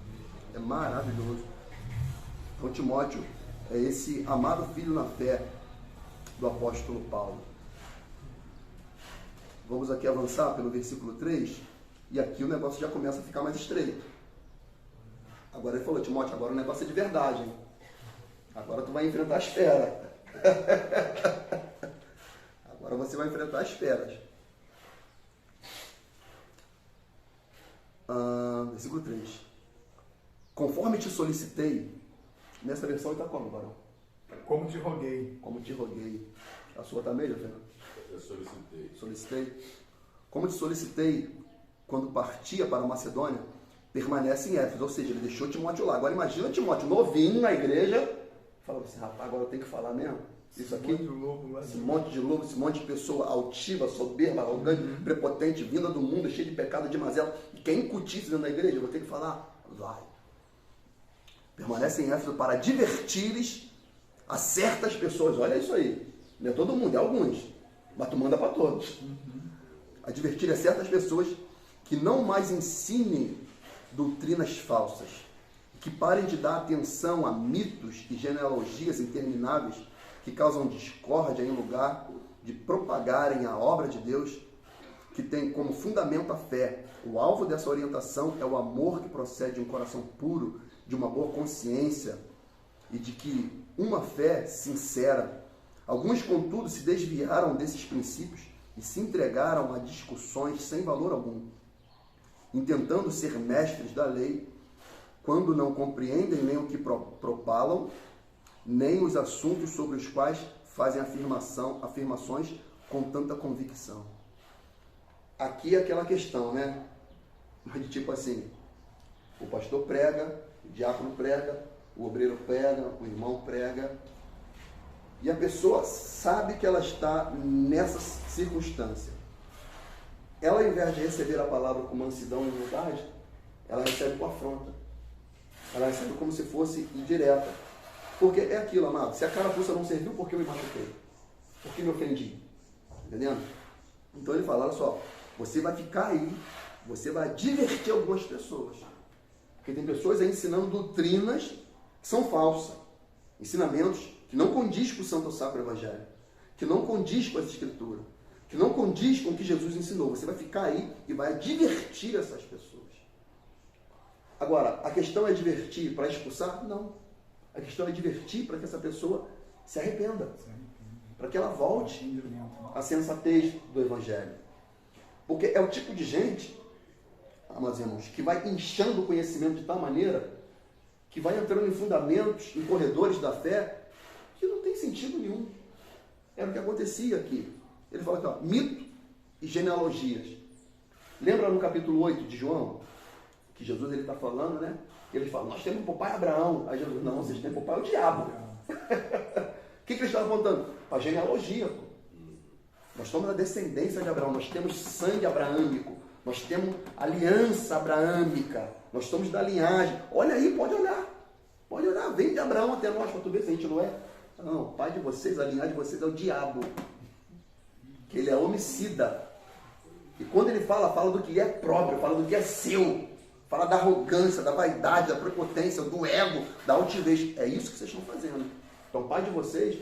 É maravilhoso. Então, Timóteo é esse amado filho na fé do apóstolo Paulo. Vamos aqui avançar pelo versículo 3, e aqui o negócio já começa a ficar mais estreito. Agora ele falou, Timóteo, agora o negócio é de verdade, hein? Agora tu vai enfrentar as feras. Agora você vai enfrentar as feras. Versículo 3. Conforme te solicitei, nessa versão está como, varão? Como te roguei. Como te roguei. A sua está mesmo, Fernando? Eu solicitei. Solicitei. Como te solicitei, quando partia para a Macedônia, permanece em Éfeso. Ou seja, ele deixou Timóteo lá. Agora imagina Timóteo novinho na igreja. Fala assim, rapaz, agora eu tenho que falar mesmo? Isso aqui? Esse monte de lobo, esse monte de pessoa altiva, soberba, arrogante, prepotente, vinda do mundo, cheia de pecado, de mazela. E quer incutir isso dentro da igreja? Eu vou ter que falar? Vai. Permanece em Éfeso para advertires a certas pessoas. Olha isso aí. Não é todo mundo, é alguns. Mas tu manda para todos. Advertir a certas pessoas que não mais ensinem doutrinas falsas, que parem de dar atenção a mitos e genealogias intermináveis que causam discórdia em lugar de propagarem a obra de Deus, que tem como fundamento a fé. O alvo dessa orientação é o amor que procede de um coração puro, de uma boa consciência e de que uma fé sincera. Alguns, contudo, se desviaram desses princípios e se entregaram a discussões sem valor algum, intentando ser mestres da lei, quando não compreendem nem o que propalam, nem os assuntos sobre os quais fazem afirmações com tanta convicção. Aqui é aquela questão, né? De tipo assim, o pastor prega, o diácono prega, o obreiro prega, o irmão prega, e a pessoa sabe que ela está nessa circunstância. Ela, ao invés de receber a palavra com mansidão e humildade, ela recebe com afronta. Ela recebe como se fosse indireta. Porque é aquilo, amado. Se a carapuça não serviu, por que eu me machuquei? Por que me ofendi? Entendendo? Então ele fala, olha só, você vai ficar aí, você vai divertir algumas pessoas. Porque tem pessoas aí ensinando doutrinas que são falsas. Ensinamentos que não condiz com o Santo Sacro Evangelho. Que não condiz com essa Escritura. Que não condiz com o que Jesus ensinou. Você vai ficar aí e vai divertir essas pessoas. Agora, a questão é divertir para expulsar? Não. A questão é divertir para que essa pessoa se arrependa. Para que ela volte à sensatez do Evangelho. Porque é o tipo de gente, amados irmãos, que vai inchando o conhecimento de tal maneira que vai entrando em fundamentos, em corredores da fé, que não tem sentido nenhum. Era o que acontecia aqui. Ele fala aqui, ó, mito e genealogias. Lembra no capítulo 8 de João? Que Jesus está falando, né? Ele fala, nós temos o pai Abraão. Aí Jesus, não, vocês têm o pai o diabo. O que ele estava contando? A genealogia, pô. Nós somos a descendência de Abraão, nós temos sangue abraâmico, nós temos aliança abraâmica, nós somos da linhagem. Olha aí, pode olhar, vem de Abraão até nós, para tu ver se a gente não é. Não, o pai de vocês, a linhagem de vocês é o diabo, que ele é homicida. E quando ele fala do que é próprio, fala do que é seu, fala da arrogância, da vaidade, da prepotência, do ego, da altivez. É isso que vocês estão fazendo. Então o pai de vocês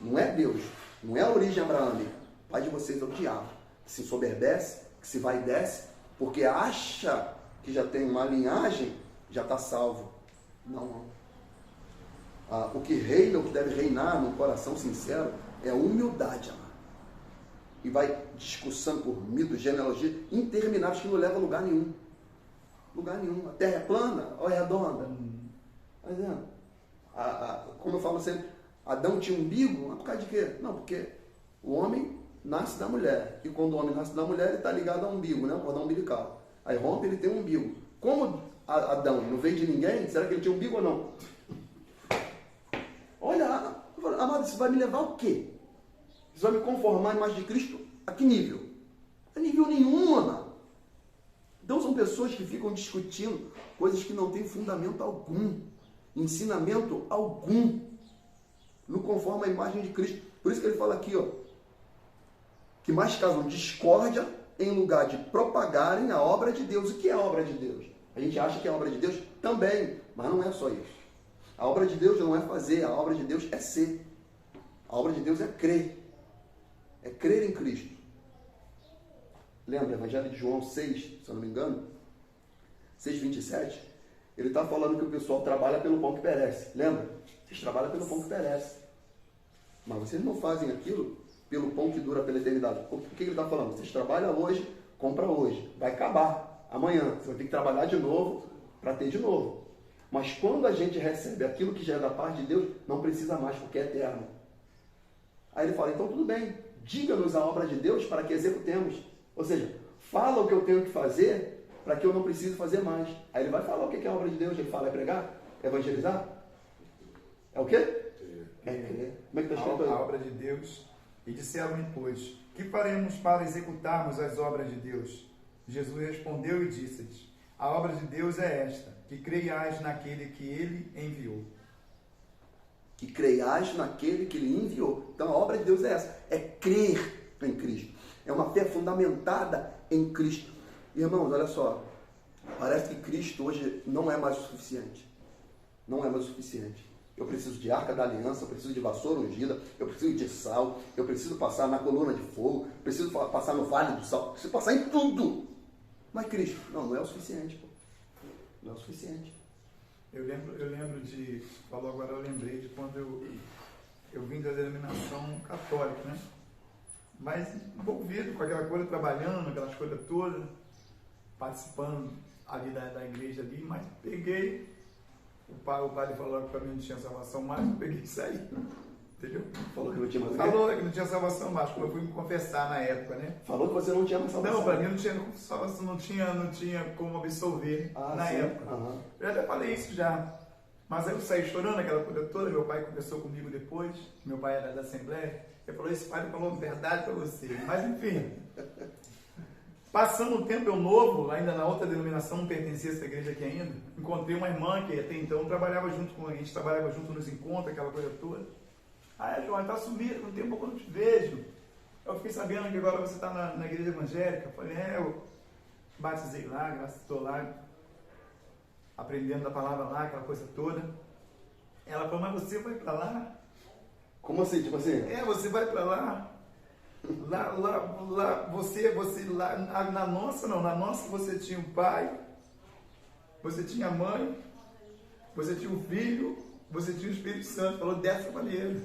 não é Deus, não é a origem abraâmica. O pai de vocês é o diabo, que se ensoberbece, que se vaidece, porque acha que já tem uma linhagem, já está salvo. Não. O que reina, o que deve reinar no coração sincero é a humildade, amado. E vai discussão por mito, genealogia, intermináveis que não leva a lugar nenhum. Lugar nenhum. A terra é plana ou é redonda? Mas como eu falo sempre, Adão tinha umbigo, mas por causa de quê? Não, porque o homem nasce da mulher. E quando o homem nasce da mulher, ele está ligado ao umbigo, né? O cordão umbilical. Aí rompe, ele tem um umbigo. Como Adão não veio de ninguém, será que ele tinha umbigo ou não? Olha, amado, isso vai me levar ao quê? Isso vai me conformar à imagem de Cristo? A que nível? A nível nenhum, amado. Então são pessoas que ficam discutindo coisas que não têm fundamento algum, ensinamento algum, não conforma a imagem de Cristo. Por isso que ele fala aqui, ó, que mais causam discórdia em lugar de propagarem a obra de Deus. O que é a obra de Deus? A gente acha que é a obra de Deus também, mas não é só isso. A obra de Deus não é fazer, a obra de Deus é ser. A obra de Deus é crer. É crer em Cristo. Lembra, Evangelho de João 6, se eu não me engano, 6,27, ele está falando que o pessoal trabalha pelo pão que perece. Lembra? Vocês trabalham pelo pão que perece. Mas vocês não fazem aquilo pelo pão que dura pela eternidade. O que ele está falando? Vocês trabalham hoje, compra hoje. Vai acabar amanhã. Você vai ter que trabalhar de novo para ter de novo. Mas quando a gente recebe aquilo que já é da parte de Deus, não precisa mais, porque é eterno. Aí ele fala, então tudo bem, diga-nos a obra de Deus para que executemos. Ou seja, fala o que eu tenho que fazer para que eu não precise fazer mais. Aí ele vai falar o que é a obra de Deus. Ele fala, é pregar? É evangelizar? É o quê? É crer. Como é que está escrito aí? A obra de Deus. E disseram-lhe, pois, que faremos para executarmos as obras de Deus? Jesus respondeu e disse-lhes, a obra de Deus é esta, que creiais naquele que ele enviou. Que creiais naquele que ele enviou. Então a obra de Deus é essa, é crer em Cristo. É uma fé fundamentada em Cristo. Irmãos, olha só, parece que Cristo hoje não é mais o suficiente. Não é mais o suficiente. Eu preciso de arca da aliança, eu preciso de vassoura ungida, eu preciso de sal, eu preciso passar na coluna de fogo, preciso passar no vale do sal, preciso passar em tudo. Mas Cristo, não é o suficiente, pô. Não é o suficiente. Eu lembro de, falou agora, eu lembrei de quando eu vim da denominação católica, né? Mas envolvido com aquela coisa, trabalhando, aquelas coisas todas, participando ali da igreja ali, mas peguei, o padre falou que para mim não tinha salvação mais, eu peguei e saí, entendeu? Falou que não tinha mais Falou que não tinha salvação mais, como eu fui me confessar na época, né? Falou que você não tinha mais salvação. Não, para mim não tinha salvação, não tinha como absolver na sim. época. Uhum. Eu até falei isso já. Mas aí eu saí chorando aquela coisa toda, meu pai conversou comigo depois, meu pai era da Assembleia, ele falou, esse pai falou verdade para você. Mas enfim, passando o tempo, eu novo, ainda na outra denominação, não pertencia a essa igreja aqui ainda, encontrei uma irmã que até então trabalhava junto com a gente, trabalhava junto nos encontros, aquela coisa toda. Aí, João, está sumido, não tem um pouco, eu não te vejo. Eu fiquei sabendo que agora você está na igreja evangélica. Eu falei, eu batizei lá, estou lá, aprendendo a palavra lá, aquela coisa toda. Ela falou, mas você vai para lá? Como assim? Tipo assim? Você vai para lá. Lá, você lá, na nossa você tinha o pai, você tinha a mãe, você tinha o filho, você tinha o Espírito Santo. Falou dessa maneira.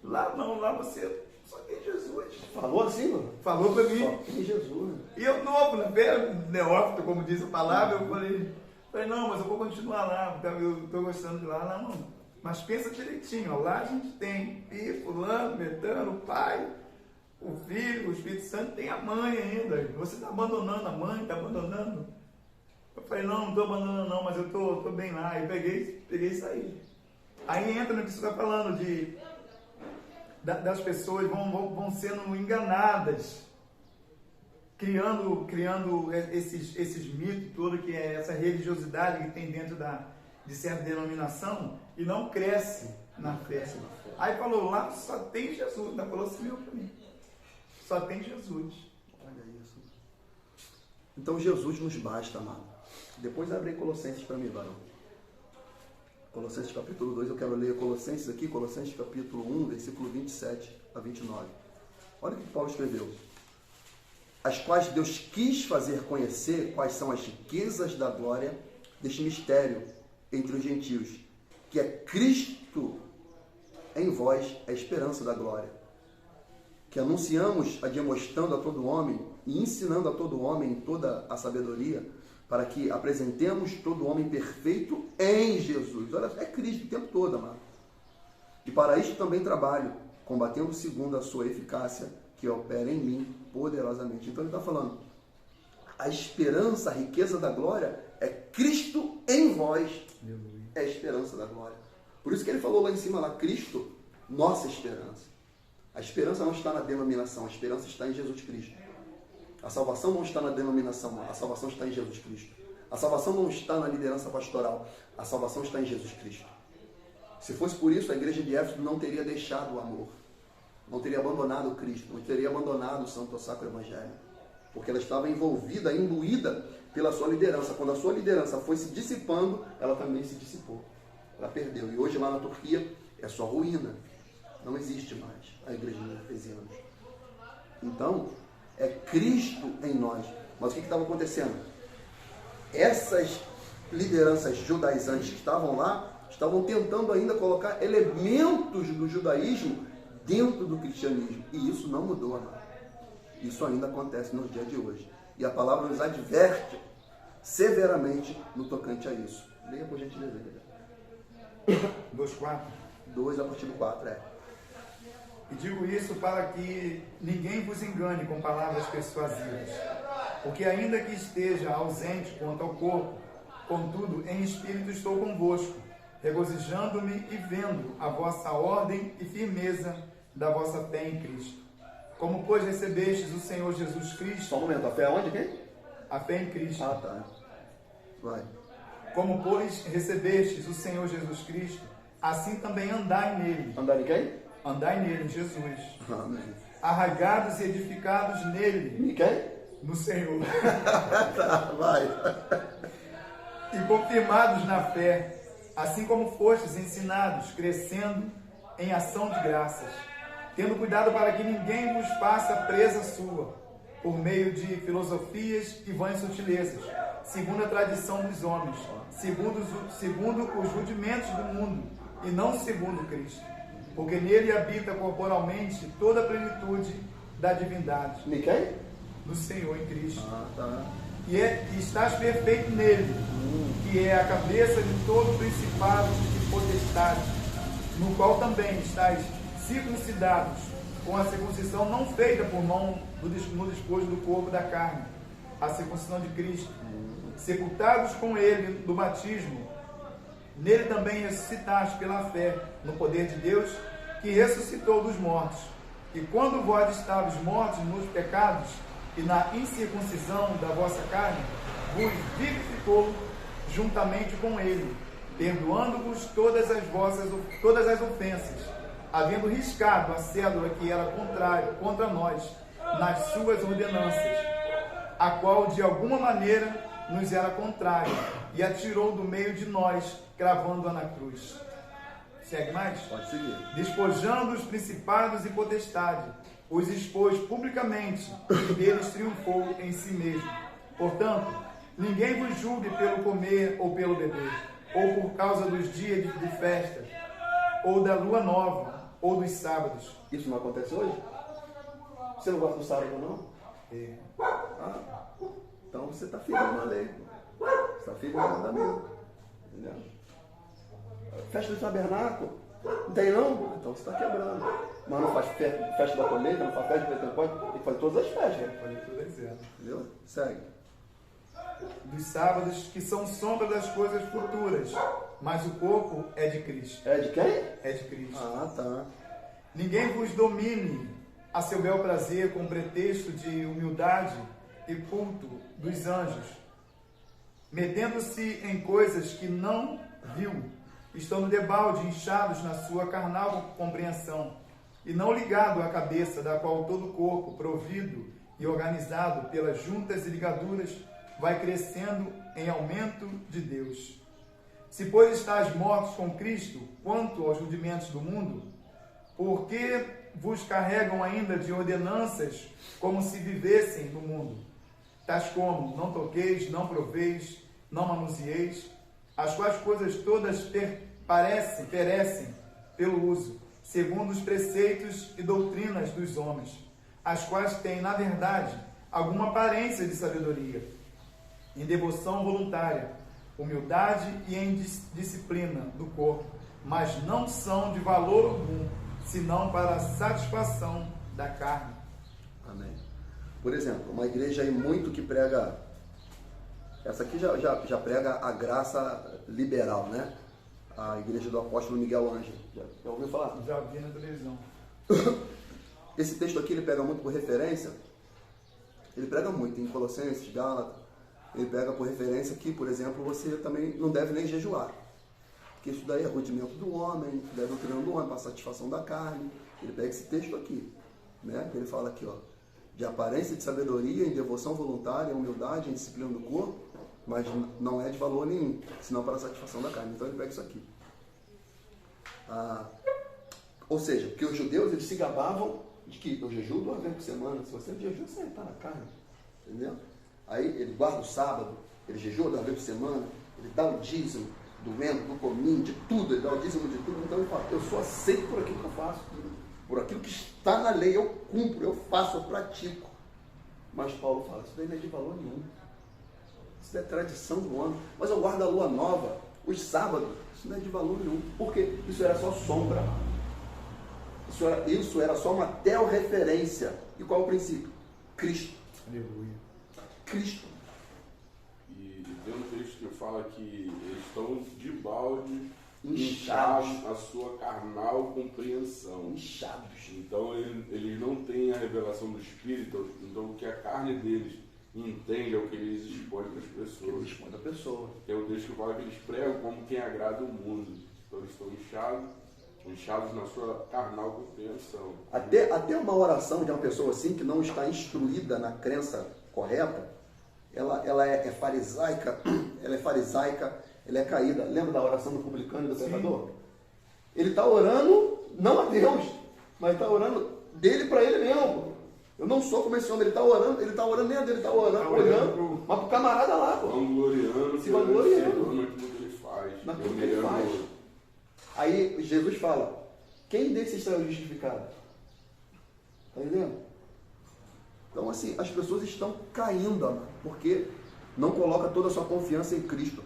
Lá não, lá você só tem Jesus. Falou assim, mano? Falou para mim. Só tem Jesus. E eu novo, na fé, neófito, como diz a palavra, eu falei, não, mas eu vou continuar lá, eu estou gostando de lá, não. Mas pensa direitinho, ó, lá a gente tem fulano, Betano, o pai, o filho, o Espírito Santo, tem a mãe ainda. Você está abandonando a mãe, está abandonando. Eu falei, não estou abandonando não, mas eu estou bem lá. Aí peguei e saí. Aí entra no que você está falando, das pessoas vão sendo enganadas, criando esses mitos todos, que é essa religiosidade que tem dentro de certa denominação, e não cresce na fé. Aí falou, lá só tem Jesus, ainda falou assim mesmo para mim, só tem Jesus. Olha isso. Então Jesus nos basta, amado. Depois abre Colossenses para mim, varão. Colossenses capítulo 2, eu quero ler Colossenses aqui, Colossenses capítulo 1, versículo 27 a 29. Olha o que Paulo escreveu. as quais Deus quis fazer conhecer quais são as riquezas da glória deste mistério entre os gentios, que é Cristo em vós, a esperança da glória, que anunciamos admoestando a todo homem e ensinando a todo homem em toda a sabedoria, para que apresentemos todo homem perfeito em Jesus. Olha, é Cristo o tempo todo, amado. E para isto também trabalho, combatendo segundo a sua eficácia, que opera em mim poderosamente. Então ele está falando, a esperança, a riqueza da glória é Cristo em vós, é a esperança da glória. Por isso que ele falou lá em cima, lá, Cristo, nossa esperança. A esperança não está na denominação, a esperança está em Jesus Cristo. A salvação não está na denominação, a salvação está em Jesus Cristo. A salvação não está na liderança pastoral, a salvação está em Jesus Cristo. Se fosse por isso, a igreja de Éfeso não teria deixado o amor, não teria abandonado o Cristo, não teria abandonado o Santo Sacro Evangelho, porque ela estava envolvida, imbuída pela sua liderança. Quando a sua liderança foi se dissipando, ela também se dissipou. Ela perdeu. E hoje lá na Turquia é só ruína. Não existe mais a igreja de Efesianos. Então, é Cristo em nós. Mas o que estava acontecendo? Essas lideranças judaizantes que estavam lá, estavam tentando ainda colocar elementos do judaísmo dentro do cristianismo. E isso não mudou, amado. Isso ainda acontece nos dias de hoje. E a palavra nos adverte severamente no tocante a isso. Leia por gentileza. 2:4. 2 a partir do 4, é. E digo isso para que ninguém vos engane com palavras persuasivas. Porque ainda que esteja ausente quanto ao corpo, contudo, em espírito estou convosco, regozijando-me e vendo a vossa ordem e firmeza da vossa fé em Cristo. Como, pois, recebestes o Senhor Jesus Cristo... Só um momento, a fé aonde, quem? A fé em Cristo. Ah, tá. Vai. Como, pois, recebestes o Senhor Jesus Cristo, assim também andai nele. Andar em quem? Andai nele, em Jesus. Amém. Arraigados e edificados nele. E quem? No Senhor. Tá, vai. E confirmados na fé, assim como fostes ensinados, crescendo em ação de graças, tendo cuidado para que ninguém vos faça presa sua, por meio de filosofias e vãs sutilezas, segundo a tradição dos homens, segundo os rudimentos do mundo, e não segundo Cristo. Porque nele habita corporalmente toda a plenitude da divindade. E quem? No Senhor, em Cristo. Ah, tá. E estás perfeito nele, que é a cabeça de todo principado e potestade, no qual também estáis circuncidados, com a circuncisão não feita por mão no despojo do corpo da carne, a circuncisão de Cristo, sepultados com ele no batismo, nele também ressuscitaste pela fé no poder de Deus, que ressuscitou dos mortos. E quando vós estavais mortos nos pecados e na incircuncisão da vossa carne, vos vivificou juntamente com ele, perdoando-vos todas as ofensas, havendo riscado a cédula que era contrária contra nós nas suas ordenanças, a qual de alguma maneira nos era contrária, e a tirou do meio de nós, cravando-a na cruz. Segue mais? Pode seguir. Despojando os principados e potestades, os expôs publicamente, e deles triunfou em si mesmo. Portanto, ninguém vos julgue pelo comer ou pelo beber, ou por causa dos dias de festa, ou da lua nova, ou dos sábados. Isso não acontece hoje? Você não gosta do sábado, não? É. Ah, então você está ferindo a lei. Você está ferindo o mandamento. Entendeu? Festa do tabernáculo. Não tem não? Então você está quebrando. Mas não faz festa da colheita, não faz festa de Pentecostes, tem que fazer todas as festas. Fazer todas elas. Entendeu? Segue. Dos sábados, que são sombra das coisas futuras, mas o corpo é de Cristo. É de quem? É de Cristo. Ah, tá. Ninguém vos domine a seu bel prazer com pretexto de humildade e culto dos anjos, metendo-se em coisas que não viu, estando debalde inchados na sua carnal compreensão, e não ligado à cabeça, da qual todo o corpo, provido e organizado pelas juntas e ligaduras, vai crescendo em aumento de Deus. Se, pois, estás mortos com Cristo, quanto aos rudimentos do mundo, Por que vos carregam ainda de ordenanças como se vivessem no mundo? Tais como, não toqueis, não proveis, não manuseeis, as quais coisas todas perecem pelo uso, segundo os preceitos e doutrinas dos homens, as quais têm, na verdade, alguma aparência de sabedoria, em devoção voluntária, humildade e em disciplina do corpo, mas não são de valor algum, senão para a satisfação da carne. Amém. Por exemplo, uma igreja aí muito que prega, essa aqui já prega a graça liberal, né? A igreja do apóstolo Miguel Ângelo. Já ouviu falar? Já vi na televisão. Esse texto aqui ele pega muito por referência, ele prega muito em Colossenses, Gálatas, ele pega por referência que, por exemplo, você também não deve nem jejuar. Porque isso daí é rudimento do homem, é doutrina do homem, para satisfação da carne. Ele pega esse texto aqui, né? Ele fala aqui, ó, de aparência de sabedoria, em devoção voluntária, em humildade, em disciplina do corpo, mas não é de valor nenhum, senão para a satisfação da carne. Então ele pega isso aqui. Ou seja, porque os judeus eles se gabavam de que eu jejuo 2 vezes por semana. Se você não jejua, você está na carne. Entendeu? Aí ele guarda o sábado, ele jejua 2 vezes por semana, ele dá o dízimo do vento, do cominho, de tudo, ele dá o dízimo de tudo. Então ele fala, eu sou aceito por aquilo que eu faço, por aquilo que está na lei, eu cumpro, eu faço, eu pratico. Mas Paulo fala, isso daí não é de valor nenhum. Isso é tradição do homem. Mas eu guardo a lua nova, os sábados, isso não é de valor nenhum. Porque isso era só sombra. Isso era só uma telreferência. E qual é o princípio? Cristo. Aleluia. Cristo. E tem um texto que fala que eles estão de balde Inchados. inchados na sua carnal compreensão. Inchados. Então eles não têm a revelação do Espírito, então o que a carne deles entende é o que eles expõem para as pessoas. Responde a pessoa. Tem um texto que fala que eles pregam como quem agrada o mundo. Então eles estão inchados na sua carnal compreensão. Até uma oração de uma pessoa assim que não está instruída na crença correta, ela é farisaica, ela é caída. Lembra da oração do publicano e do pecador? Ele está orando não a Deus, mas está orando dele para ele mesmo. Eu não sou como esse homem, ele está orando nem a Deus, ele está orando, olhando, mas para o camarada lá, pô. Vangloriando, Se vangloriando naquilo que ele faz. naquilo que ele faz. Aí Jesus fala, quem desses saiu justificado? Está entendendo? Então assim, as pessoas estão caindo, amado, porque não coloca toda a sua confiança em Cristo.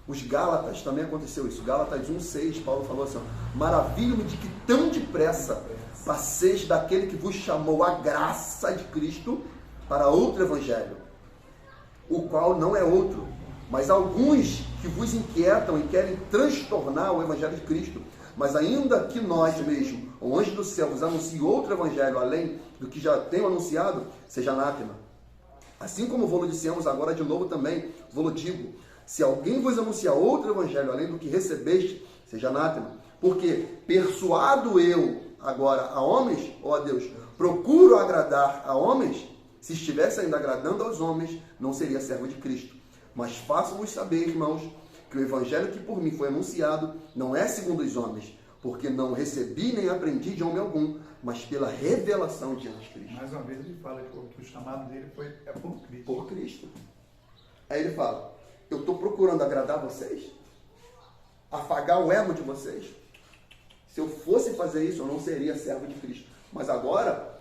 Os Gálatas também aconteceu isso. Gálatas 1,6, Paulo falou assim, maravilho-me de que tão depressa passeis daquele que vos chamou a graça de Cristo para outro evangelho, o qual não é outro, mas alguns que vos inquietam e querem transtornar o evangelho de Cristo. Mas ainda que nós mesmos, o anjo do céu, vos anuncie outro evangelho além do que já tenho anunciado, seja anátema. Assim como vos dissemos agora de novo também, vos digo, se alguém vos anunciar outro evangelho além do que recebeste, seja anátema. Porque persuado eu agora a homens, ou a Deus, procuro agradar a homens, se estivesse ainda agradando aos homens, não seria servo de Cristo. Mas faço-vos saber, irmãos, que o evangelho que por mim foi anunciado não é segundo os homens, porque não recebi nem aprendi de homem algum, mas pela revelação de Jesus Cristo. Mais uma vez ele fala que o chamado dele é por Cristo. Por Cristo. Aí ele fala, eu estou procurando agradar vocês? Afagar o ego de vocês? Se eu fosse fazer isso, eu não seria servo de Cristo. Mas agora,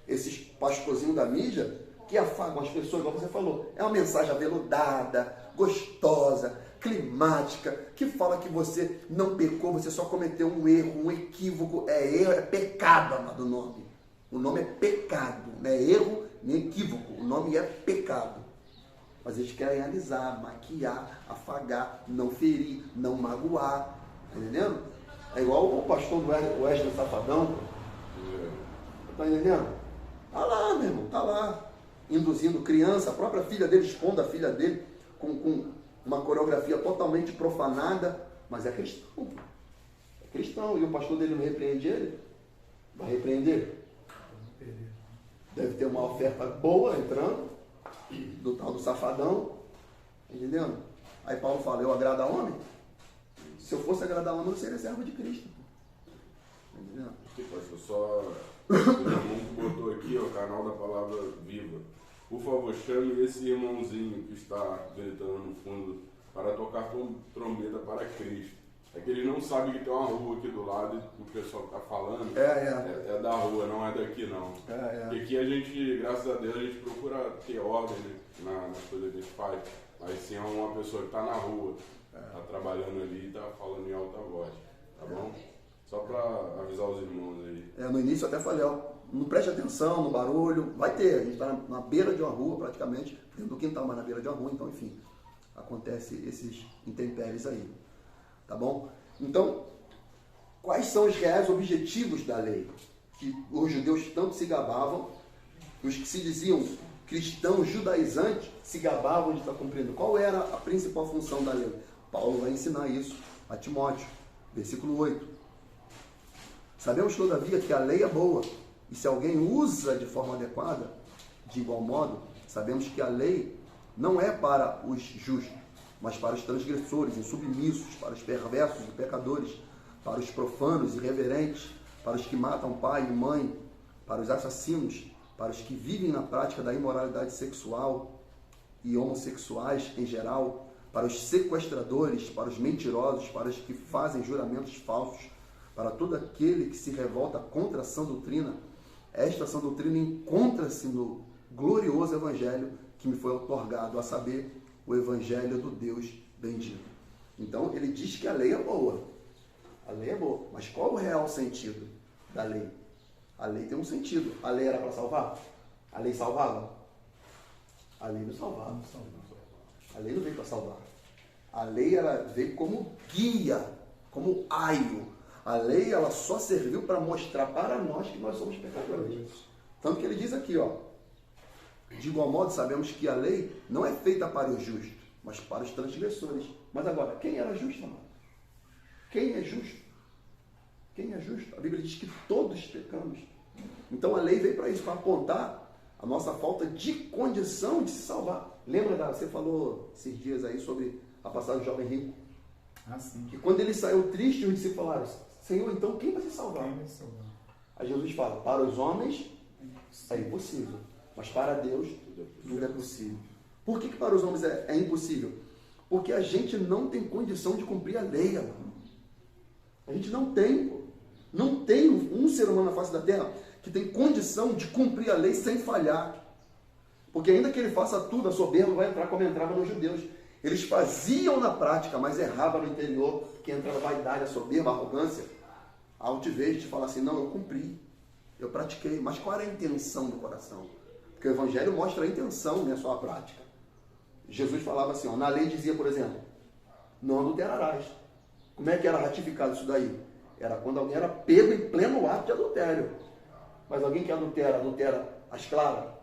esses pastorzinhos da mídia, que afagam as pessoas, igual você falou, é uma mensagem aveludada, gostosa, climática, que fala que você não pecou, você só cometeu um erro, um equívoco. Erro, é pecado, amado, o nome. O nome é pecado, não é erro nem equívoco, o nome é pecado. Mas eles querem alisar, maquiar, afagar, não ferir, não magoar, tá entendendo? É igual o pastor do Wesley Safadão, tá entendendo? Tá lá, meu irmão, tá lá, induzindo criança, a própria filha dele, expondo a filha dele com uma coreografia totalmente profanada, mas é cristão. É cristão, e o pastor dele não repreende ele? Vai repreender? Deve ter uma oferta boa entrando, do tal do Safadão, entendendo? Aí Paulo fala, eu agrado a homem? Se eu fosse agradar a homem, eu seria servo de Cristo. Aqui, pastor, só o irmão que botou aqui, ó, o canal da Palavra Viva. Por favor, chame esse irmãozinho que está gritando no fundo para tocar trombeta para Cristo. É que eles não sabem que tem uma rua aqui do lado e o pessoal está falando. É da rua, não é daqui não. Porque aqui a gente, graças a Deus, a gente procura ter ordem, né, nas coisas que a gente faz. Mas sim é uma pessoa que está na rua, está trabalhando ali e está falando em alta voz. Tá bom? Só para avisar os irmãos aí. No início eu até falei, ó, não preste atenção no barulho. Vai ter, a gente está na beira de uma rua praticamente, dentro do quintal, mas na beira de uma rua, então enfim, acontece esses intempéries aí. Tá bom? Então, quais são os reais objetivos da lei? Que os judeus tanto se gabavam, os que se diziam cristãos judaizantes se gabavam de estar cumprindo. Qual era a principal função da lei? Paulo vai ensinar isso a Timóteo, versículo 8. Sabemos, todavia, que a lei é boa, e se alguém usa de forma adequada, de igual modo, sabemos que a lei não é para os justos, mas para os transgressores, insubmissos, para os perversos e pecadores, para os profanos e irreverentes, para os que matam pai e mãe, para os assassinos, para os que vivem na prática da imoralidade sexual e homossexuais em geral, para os sequestradores, para os mentirosos, para os que fazem juramentos falsos, para todo aquele que se revolta contra a sã doutrina. Esta sã doutrina encontra-se no glorioso evangelho que me foi outorgado, a saber, o evangelho do Deus bendito. Então, ele diz que a lei é boa. A lei é boa. Mas qual o real sentido da lei? A lei tem um sentido. A lei era para salvar? A lei salvava? A lei não salvava. A lei não veio para salvar. A lei veio como guia, como aio. A lei ela só serviu para mostrar para nós que nós somos pecadores. Tanto que ele diz aqui, ó, de igual modo, sabemos que a lei não é feita para os justos, mas para os transgressores. Mas agora, quem era justo, amado? Quem é justo? Quem é justo? A Bíblia diz que todos pecamos. Então a lei veio para isso, para apontar a nossa falta de condição de se salvar. Lembra, você falou esses dias aí sobre a passagem do jovem rico? Sim. Que quando ele saiu triste, os discípulos falaram, Senhor, então quem vai se salvar? Quem vai se salvar? Aí Jesus fala, para os homens é impossível. Mas para Deus, tudo é possível. Por que para os homens é impossível? Porque a gente não tem condição de cumprir a lei, mano. A gente não tem. Não tem um ser humano na face da terra que tem condição de cumprir a lei sem falhar. Porque ainda que ele faça tudo, a soberba vai entrar como entrava nos judeus. Eles faziam na prática, mas erravam no interior, que entra a vaidade, a soberba, a arrogância, a altivez de falar assim, não, eu cumpri, eu pratiquei. Mas qual era a intenção do coração? Porque o Evangelho mostra a intenção, não é só a prática. Jesus falava assim, ó, na lei dizia, por exemplo, não adulterarás. Como é que era ratificado isso daí? Era quando alguém era pego em pleno ato de adultério. Mas alguém que adultera às claras,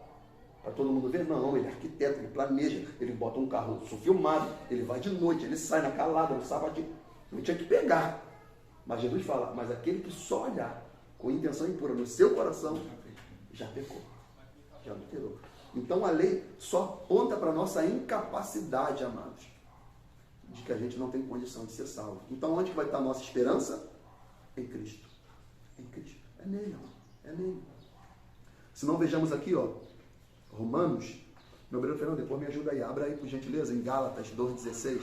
para todo mundo ver? Não, ele é arquiteto, ele planeja, ele bota um carro filmado, ele vai de noite, ele sai na calada, no sábado, não tinha que pegar. Mas Jesus fala, mas aquele que só olhar com intenção impura no seu coração, já pecou. Já adulterou. Então a lei só aponta para a nossa incapacidade, amados, de que a gente não tem condição de ser salvo. Então onde que vai estar a nossa esperança? Em Cristo. Em Cristo. É nele, irmão. É nele. Se não, vejamos aqui, ó, Romanos, meu obreiro Fernando, depois me ajuda aí, abra aí por gentileza, em Gálatas 2,16.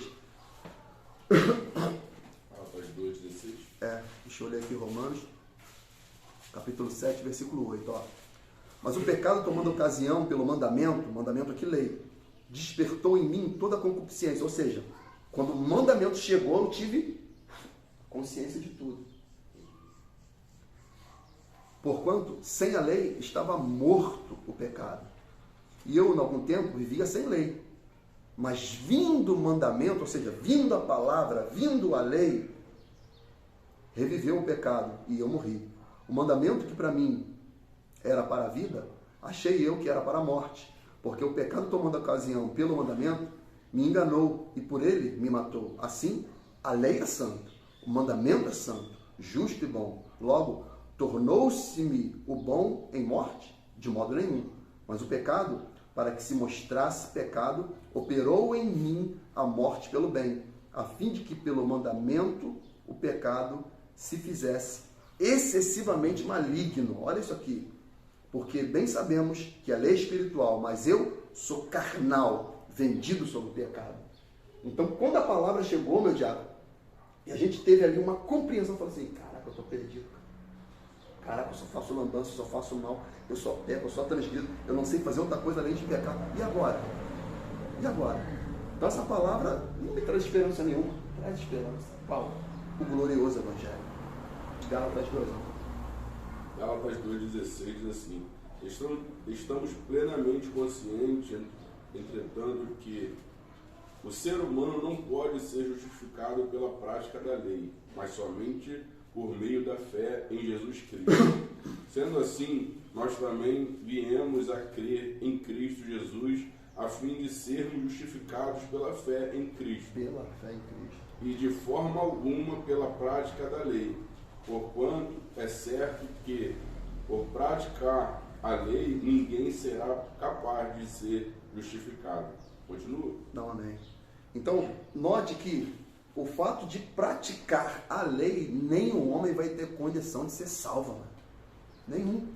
Gálatas 2,16? Deixa eu ler aqui Romanos, capítulo 7, versículo 8, ó. Mas o pecado, tomando ocasião pelo mandamento aqui lei, despertou em mim toda a concupiscência. Ou seja, quando o mandamento chegou, eu tive consciência de tudo. Porquanto, sem a lei, estava morto o pecado. E eu, em algum tempo, vivia sem lei. Mas vindo o mandamento, ou seja, vindo a palavra, vindo a lei, reviveu o pecado e eu morri. O mandamento que para mim era para a vida, achei eu que era para a morte. Porque o pecado, tomando ocasião pelo mandamento, me enganou e por ele me matou. Assim, a lei é santa, o mandamento é santo, justo e bom. Logo, tornou-se-me o bom em morte? De modo nenhum. Mas o pecado, para que se mostrasse pecado, operou em mim a morte pelo bem, a fim de que pelo mandamento o pecado se fizesse excessivamente maligno. Olha isso aqui. Porque bem sabemos que a lei é espiritual, mas eu sou carnal, vendido sob o pecado. Então, quando a palavra chegou, meu diabo, e a gente teve ali uma compreensão, falou assim, caraca, eu estou perdido. Caraca, eu só faço lambança, eu só faço mal, eu só peco, eu só transgrido, eu não sei fazer outra coisa além de pecar. E agora? E agora? Então essa palavra não me traz esperança nenhuma. Traz esperança. Qual? O glorioso Evangelho. Gálatas 2. Gálatas 2,16 diz assim: estamos plenamente conscientes, entretanto, que o ser humano não pode ser justificado pela prática da lei, mas somente por meio da fé em Jesus Cristo. Sendo assim, nós também viemos a crer em Cristo Jesus, a fim de sermos justificados pela fé em Cristo. Pela fé em Cristo. E de forma alguma pela prática da lei, porquanto é certo que, por praticar a lei, ninguém será capaz de ser justificado. Continua? Não, amém. Então, note que o fato de praticar a lei, nenhum homem vai ter condição de ser salvo. Mano. Nenhum.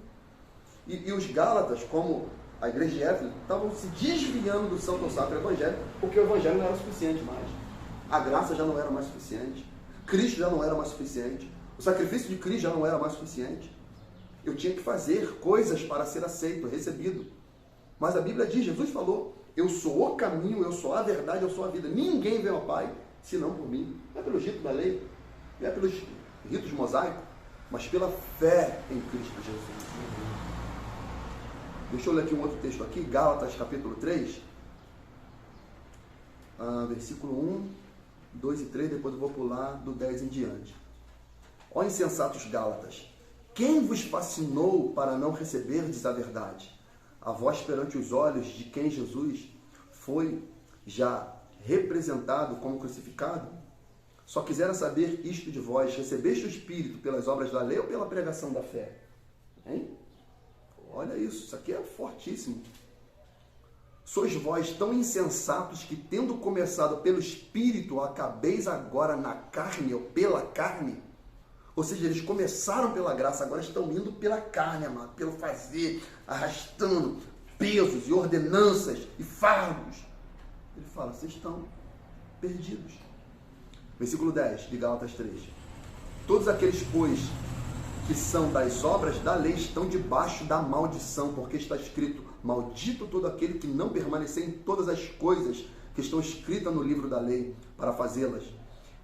E os Gálatas, como a igreja de Éfeso, estavam se desviando do Santo Sacro Evangelho, porque o Evangelho não era suficiente mais. A graça já não era mais suficiente. Cristo já não era mais suficiente. O sacrifício de Cristo já não era mais suficiente. Eu tinha que fazer coisas para ser aceito, recebido. Mas a Bíblia diz, Jesus falou, eu sou o caminho, eu sou a verdade, eu sou a vida. Ninguém vem ao Pai, senão por mim. Não é pelo rito da lei, não é pelos ritos mosaicos, mas pela fé em Cristo Jesus. Deixa eu ler aqui um outro texto aqui, Gálatas capítulo 3, versículo 1, 2 e 3, depois eu vou pular do 10 em diante. Ó insensatos Gálatas, quem vos fascinou para não receberdes a verdade? A vós perante os olhos de quem Jesus foi já representado como crucificado? Só quisera saber isto de vós, recebeste o Espírito pelas obras da lei ou pela pregação da fé? Hein? Olha isso aqui é fortíssimo. Sois vós tão insensatos que, tendo começado pelo Espírito, acabeis agora na carne ou pela carne? Ou seja, eles começaram pela graça, agora estão indo pela carne, amado, pelo fazer, arrastando pesos e ordenanças e fardos. Ele fala, vocês estão perdidos. Versículo 10 de Gálatas 3. Todos aqueles, pois, que são das obras da lei estão debaixo da maldição, porque está escrito, maldito todo aquele que não permanecer em todas as coisas que estão escritas no livro da lei, para fazê-las.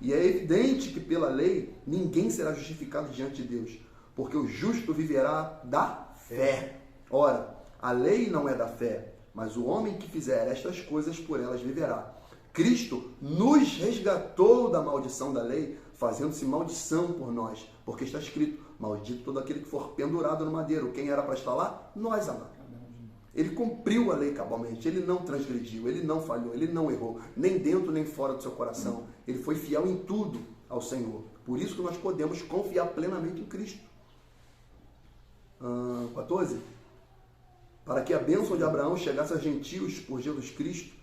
E é evidente que pela lei ninguém será justificado diante de Deus, porque o justo viverá da fé. Ora, a lei não é da fé, mas o homem que fizer estas coisas por elas viverá. Cristo nos resgatou da maldição da lei, fazendo-se maldição por nós, porque está escrito, maldito todo aquele que for pendurado no madeiro. Quem era para estar lá? Nós, amados. Ele cumpriu a lei cabalmente, ele não transgrediu, ele não falhou, ele não errou, nem dentro nem fora do seu coração. Ele foi fiel em tudo ao Senhor. Por isso que nós podemos confiar plenamente em Cristo. 14. Para que a bênção de Abraão chegasse aos gentios por Jesus Cristo,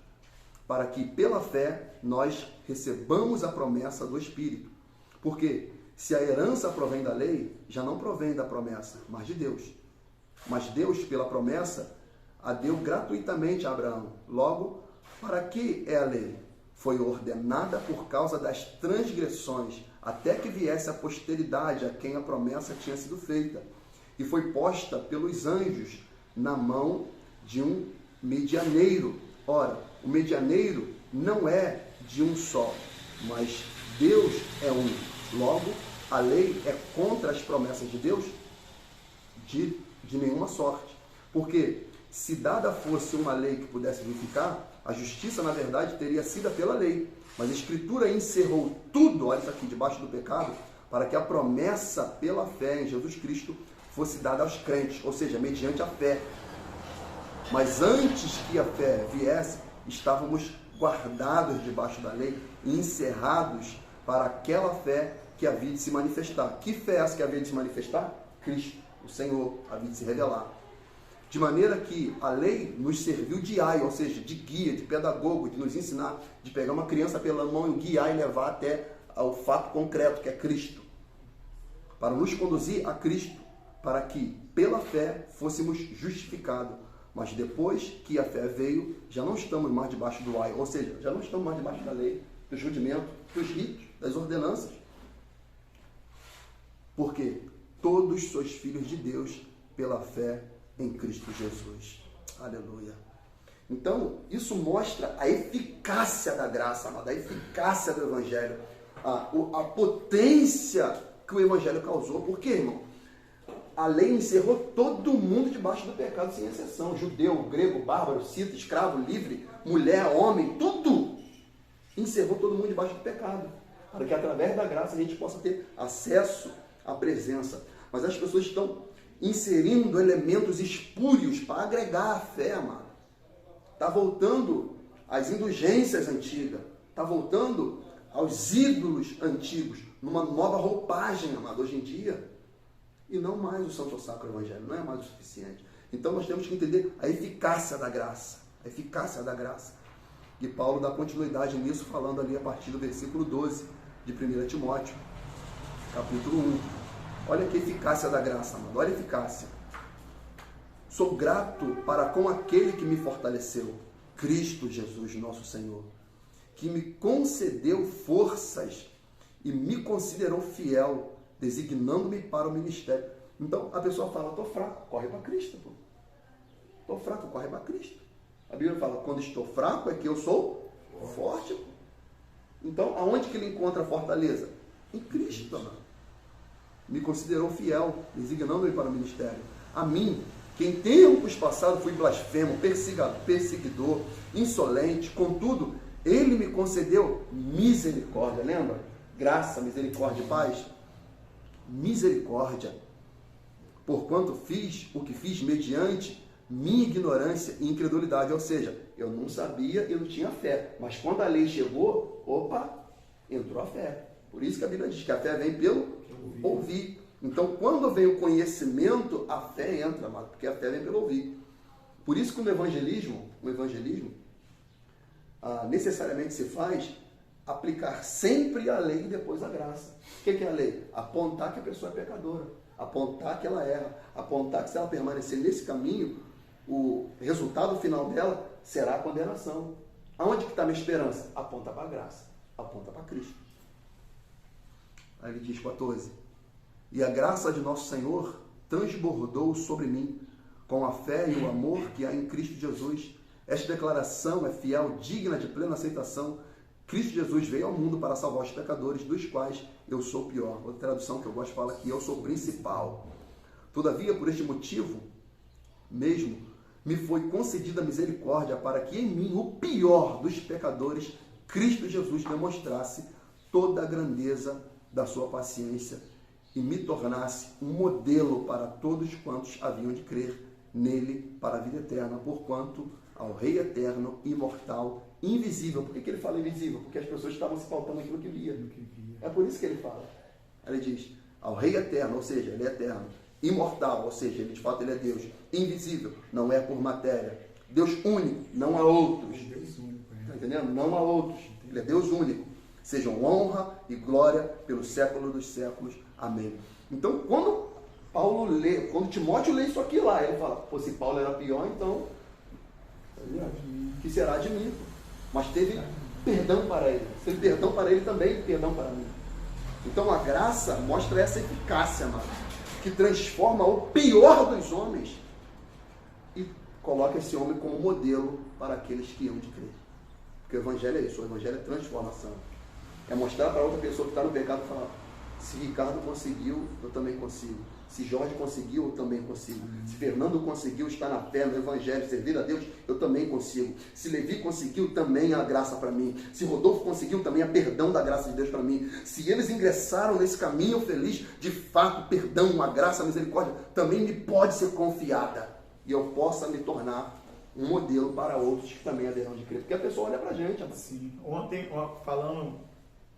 para que pela fé nós recebamos a promessa do Espírito. Porque se a herança provém da lei, já não provém da promessa, mas de Deus. Mas Deus, pela promessa, a deu gratuitamente a Abraão. Logo, para que é a lei? Foi ordenada por causa das transgressões, até que viesse a posteridade a quem a promessa tinha sido feita. E foi posta pelos anjos na mão de um medianeiro. Ora, o medianeiro não é de um só, mas Deus é um. Logo, a lei é contra as promessas de Deus? De nenhuma sorte. Porque se dada fosse uma lei que pudesse verificar, a justiça, na verdade, teria sido pela lei. Mas a Escritura encerrou tudo, olha isso aqui, debaixo do pecado, para que a promessa pela fé em Jesus Cristo fosse dada aos crentes, ou seja, mediante a fé. Mas antes que a fé viesse, estávamos guardados debaixo da lei e encerrados para aquela fé que havia de se manifestar. Que fé é essa que havia de se manifestar? Cristo, o Senhor, havia de se revelar. De maneira que a lei nos serviu de aio, ou seja, de guia, de pedagogo, de nos ensinar, de pegar uma criança pela mão e guiar e levar até ao fato concreto, que é Cristo. para nos conduzir a Cristo, para que, pela fé, fôssemos justificados. Mas depois que a fé veio, já não estamos mais debaixo do ai, ou seja, já não estamos mais debaixo da lei, dos rudimentos, dos ritos, das ordenanças. Porque todos sois filhos de Deus pela fé em Cristo Jesus. Aleluia. Então, isso mostra a eficácia da graça, amado, a eficácia do Evangelho, a potência que o Evangelho causou. Por quê, irmão? A lei encerrou todo mundo debaixo do pecado, sem exceção. Judeu, grego, bárbaro, cita, escravo, livre, mulher, homem, tudo. Encerrou todo mundo debaixo do pecado. Para que através da graça a gente possa ter acesso à presença. Mas as pessoas estão inserindo elementos espúrios para agregar a fé, amado. Está voltando às indulgências antigas. Está voltando aos ídolos antigos. Numa nova roupagem, amado, hoje em dia. E não mais o Santo Sacro Evangelho, não é mais o suficiente. Então nós temos que entender a eficácia da graça, a eficácia da graça. E Paulo dá continuidade nisso, falando ali a partir do versículo 12 de 1 Timóteo, capítulo 1. Olha que eficácia da graça, amado, olha a eficácia. Sou grato para com aquele que me fortaleceu, Cristo Jesus, nosso Senhor, que me concedeu forças e me considerou fiel, designando-me para o ministério. Então, a pessoa fala, estou fraco, corre para Cristo. Estou fraco, corre para Cristo. A Bíblia fala, quando estou fraco é que eu sou forte. Então, aonde que ele encontra a fortaleza? Em Cristo, amado. Me considerou fiel, designando-me para o ministério. A mim, que em tempos passados fui blasfemo, perseguidor, insolente, contudo, ele me concedeu misericórdia. Lembra? Graça, misericórdia e paz. Misericórdia, porquanto fiz o que fiz mediante minha ignorância e incredulidade, ou seja, eu não sabia, eu não tinha fé, mas quando a lei chegou, entrou a fé. Por isso que a Bíblia diz que a fé vem pelo ouvir. Então, quando vem o conhecimento, a fé entra, amado, porque a fé vem pelo ouvir. Por isso que o evangelismo necessariamente se faz aplicar sempre a lei e depois a graça. O que é a lei? Apontar que a pessoa é pecadora, apontar que ela erra, apontar que se ela permanecer nesse caminho, o resultado final dela será a condenação. Aonde que está a minha esperança? Aponta para a graça, aponta para Cristo. Aí ele diz 14, e a graça de nosso Senhor transbordou sobre mim, com a fé e o amor que há em Cristo Jesus. Esta declaração é fiel, digna de plena aceitação. Cristo Jesus veio ao mundo para salvar os pecadores, dos quais eu sou o pior. Outra tradução que eu gosto fala que eu sou o principal. Todavia, por este motivo mesmo, me foi concedida misericórdia para que em mim, o pior dos pecadores, Cristo Jesus demonstrasse toda a grandeza da sua paciência e me tornasse um modelo para todos quantos haviam de crer nele para a vida eterna, porquanto ao Rei eterno, imortal, invisível. Por que ele fala invisível? Porque as pessoas estavam se pautando naquilo que via. É por isso que ele fala. Ele diz, ao Rei eterno, ou seja, ele é eterno. Imortal, ou seja, ele de fato ele é Deus. Invisível, não é por matéria. Deus único, não há outros. Está entendendo? Não há outros. Ele é Deus único. Sejam honra e glória pelo século dos séculos. Amém. Então, quando Paulo lê, quando Timóteo lê isso aqui lá, ele fala, pô, se Paulo era pior, então que será de mim? Mas teve perdão para ele. Se teve perdão para ele, também perdão para mim. Então a graça mostra essa eficácia, amado, que transforma o pior dos homens e coloca esse homem como modelo para aqueles que hão de crer. Porque o Evangelho é isso, o Evangelho é transformação. É mostrar para outra pessoa que está no pecado e falar, se Ricardo conseguiu, eu também consigo. Se Jorge conseguiu, eu também consigo. Se Fernando conseguiu estar na fé, no Evangelho, servir a Deus, eu também consigo. Se Levi conseguiu, também há graça para mim. Se Rodolfo conseguiu, também há perdão da graça de Deus para mim. Se eles ingressaram nesse caminho feliz, de fato, perdão, a graça, a misericórdia, também me pode ser confiada. E eu possa me tornar um modelo para outros que também haverão de crer. Porque a pessoa olha para a gente. Sim. Ontem, falando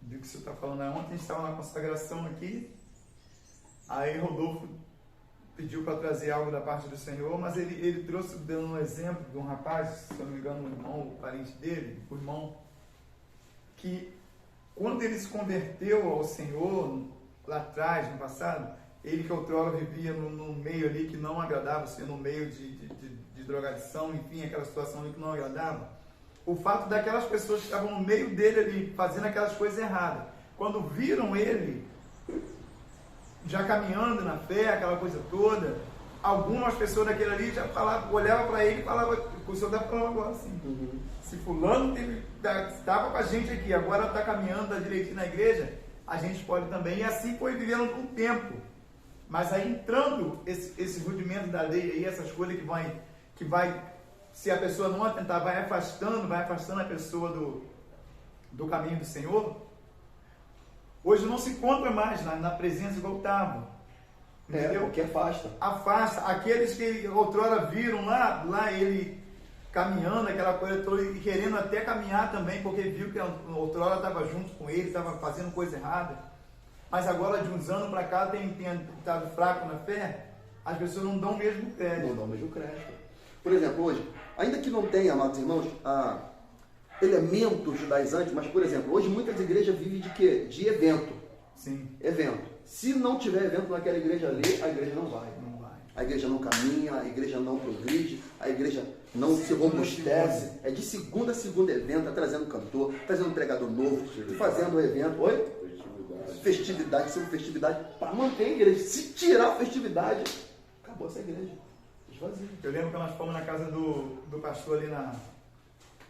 do que você está falando, ontem a gente estava na consagração aqui. Aí Rodolfo pediu para trazer algo da parte do Senhor, mas ele trouxe, dando um exemplo de um rapaz, se eu não me engano, um irmão, o parente dele, o irmão, que quando ele se converteu ao Senhor, lá atrás, no passado, ele que outrora vivia num meio ali que não agradava, sendo um meio de drogadição, enfim, aquela situação ali que não agradava, o fato daquelas pessoas que estavam no meio dele ali, fazendo aquelas coisas erradas, quando viram ele já caminhando na fé, aquela coisa toda, algumas pessoas daquele ali já falavam, olhavam para ele e falavam, o senhor está falando agora assim, se fulano estava com a gente aqui, agora está caminhando, está direitinho na igreja, a gente pode também, e assim foi vivendo um tempo. Mas aí entrando esse rudimento da lei aí, essas coisas que vai, se a pessoa não atentar, vai afastando a pessoa do caminho do Senhor, hoje não se encontra mais na presença igual estava. Entendeu? Porque afasta. Afasta. Aqueles que outrora viram lá ele caminhando, aquela coisa toda, e querendo até caminhar também, porque viu que outrora estava junto com ele, estava fazendo coisa errada. Mas agora, de uns anos para cá, tem estado fraco na fé, as pessoas não dão o mesmo crédito. Não dão o mesmo crédito. Por exemplo, hoje, ainda que não tenha, amados irmãos, elementos judaizantes, mas, por exemplo, hoje muitas igrejas vivem de quê? De evento. Sim. Evento. Se não tiver evento naquela igreja ali, a igreja não vai. Não vai. A igreja não caminha, a igreja não progride, a igreja não se robustece. É de segunda a segunda evento, tá trazendo cantor, trazendo um pregador novo, fazendo evento. Oi? Festividade, sendo festividade, para manter a igreja. Se tirar a festividade, acabou essa igreja. Esvazia. Eu lembro que nós fomos na casa do pastor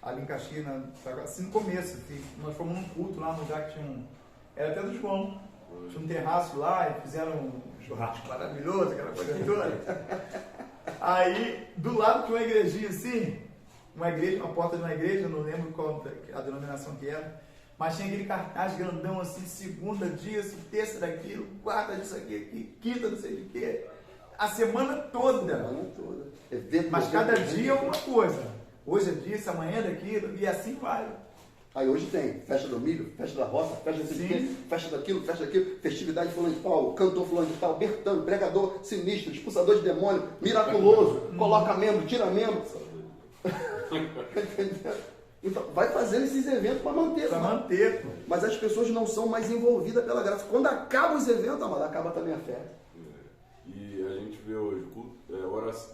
ali em Caxias, assim no começo, que nós fomos num culto lá no lugar que tinha era até do João, tinha um terraço lá e fizeram um churrasco maravilhoso, aquela coisa toda. Aí, do lado tinha uma igrejinha assim, uma porta de uma igreja, não lembro qual a denominação que era, mas tinha aquele cartaz grandão assim, segunda disso, terça daquilo, quarta disso aqui, quinta não sei de quê, a semana toda. Mas cada dia é uma coisa. Hoje é disso, amanhã é daquilo, e assim vai. Aí hoje tem festa do milho, festa da roça, festa de quê, festa daquilo, festividade fulano de tal, cantor fulano de tal, bertano, pregador sinistro, expulsador de demônio, miraculoso, coloca membro, tira membro. Então, vai fazendo esses eventos para manter. Para manter. Mas as pessoas não são mais envolvidas pela graça. Quando acabam os eventos, amado, acaba também a fé. E a gente vê hoje,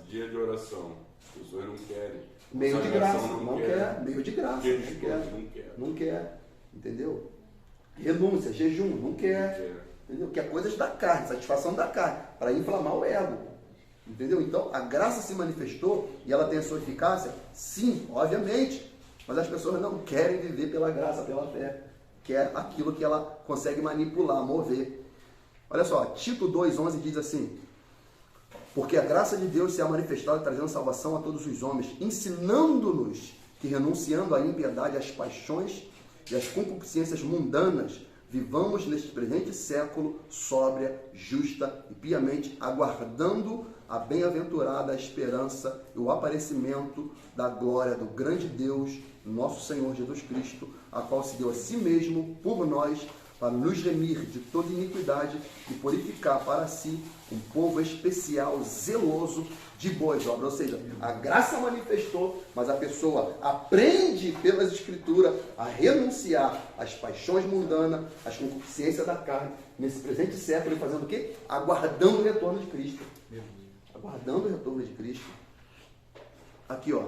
dia de oração, as pessoas não querem. Meio de graça, não quer. Meio de graça, não quer. Entendeu? Renúncia, jejum, não quer. Entendeu? Quer coisas da carne, satisfação da carne, para inflamar o ego. Entendeu? Então, a graça se manifestou e ela tem a sua eficácia? Sim, obviamente. Mas as pessoas não querem viver pela graça, pela fé. Quer aquilo que ela consegue manipular, mover. Olha só, Tito 2,11 diz assim: porque a graça de Deus se é manifestada trazendo salvação a todos os homens, ensinando-nos que, renunciando à impiedade, às paixões e às concupiscências mundanas, vivamos neste presente século sóbria, justa e piamente, aguardando a bem-aventurada esperança e o aparecimento da glória do grande Deus, nosso Senhor Jesus Cristo, a qual se deu a si mesmo por nós, para nos remir de toda iniquidade e purificar para si um povo especial, zeloso de boas obras. Ou seja, a graça manifestou, mas a pessoa aprende pelas Escrituras a renunciar às paixões mundanas, às concupiscências da carne, nesse presente século, e fazendo o quê? Aguardando o retorno de Cristo. Aguardando o retorno de Cristo. Aqui, ó.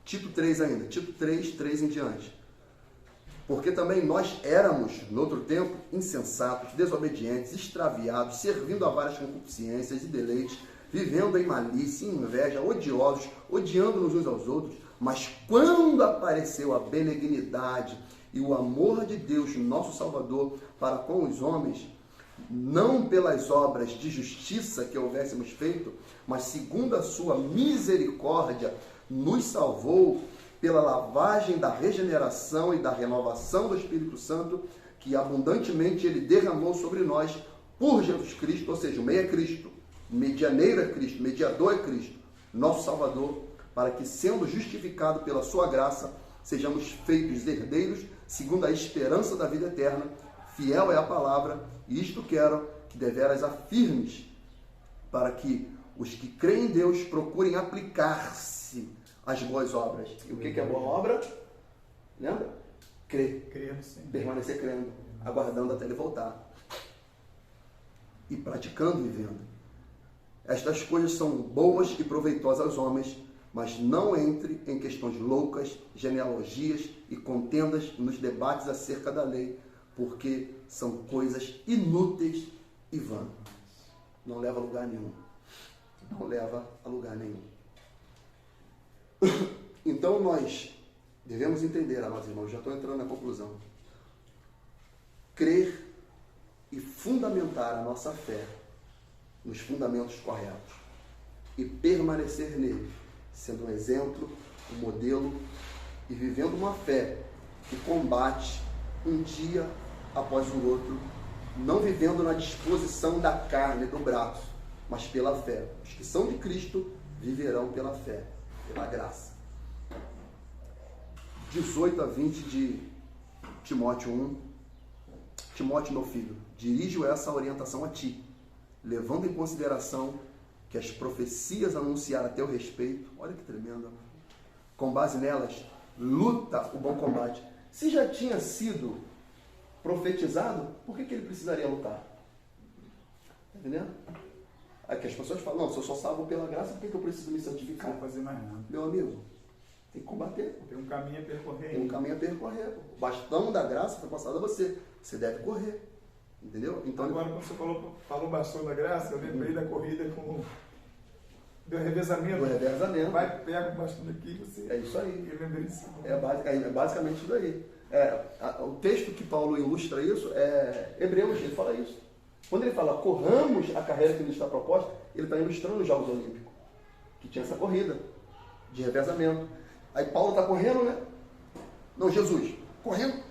Tito 3 ainda. Tito 3 em diante. Porque também nós éramos, no outro tempo, insensatos, desobedientes, extraviados, servindo a várias concupiscências e deleites, vivendo em malícia e inveja, odiosos, odiando-nos uns aos outros. Mas quando apareceu a benignidade e o amor de Deus, nosso Salvador, para com os homens, não pelas obras de justiça que houvéssemos feito, mas segundo a sua misericórdia, nos salvou pela lavagem da regeneração e da renovação do Espírito Santo, que abundantemente Ele derramou sobre nós por Jesus Cristo, ou seja, o meio é Cristo, medianeiro é Cristo, mediador é Cristo, nosso Salvador, para que, sendo justificado pela sua graça, sejamos feitos herdeiros, segundo a esperança da vida eterna. Fiel é a palavra, e isto quero que deveras afirmes, para que os que creem em Deus procurem aplicar-se às boas obras. E o que é boa obra? Lembra? Crer. Crer, sim. Permanecer crendo, aguardando até Ele voltar. e praticando e vivendo. Estas coisas são boas e proveitosas aos homens, mas não entre em questões loucas, genealogias e contendas nos debates acerca da lei, porque são coisas inúteis e vãs. Não leva a lugar nenhum. Não leva a lugar nenhum. Então nós devemos entender, amados irmãos, já estou entrando na conclusão. Crer e fundamentar a nossa fé nos fundamentos corretos e permanecer nele, sendo um exemplo, um modelo e vivendo uma fé que combate um dia após o outro, não vivendo na disposição da carne, do braço, mas pela fé. Os que são de Cristo viverão pela fé, pela graça. 18 a 20 de Timóteo 1. Timóteo, meu filho, dirijo essa orientação a ti, levando em consideração que as profecias anunciaram a teu respeito, olha que tremendo, com base nelas, luta o bom combate. Se já tinha sido profetizado, por que ele precisaria lutar? Está entendendo? Aí que as pessoas falam, não, se eu sou salvo pela graça, por que eu preciso me santificar? Não fazer mais nada. Meu amigo, tem que combater. Tem um caminho a percorrer. Tem um caminho a percorrer. O bastão da graça foi passado a você. Você deve correr. Entendeu? Então, agora, quando você falou bastão da graça, eu lembrei da corrida do revezamento. Do revezamento. Vai, pega o bastão daqui e você... É isso aí. Eu lembrei disso. É basicamente isso daí. O texto que Paulo ilustra isso é Hebreus, ele fala isso. Quando ele fala, corramos a carreira que nos está proposta, ele está ilustrando os Jogos Olímpicos, que tinha essa corrida de revezamento. Aí Paulo está correndo, né? Não, Jesus, correndo.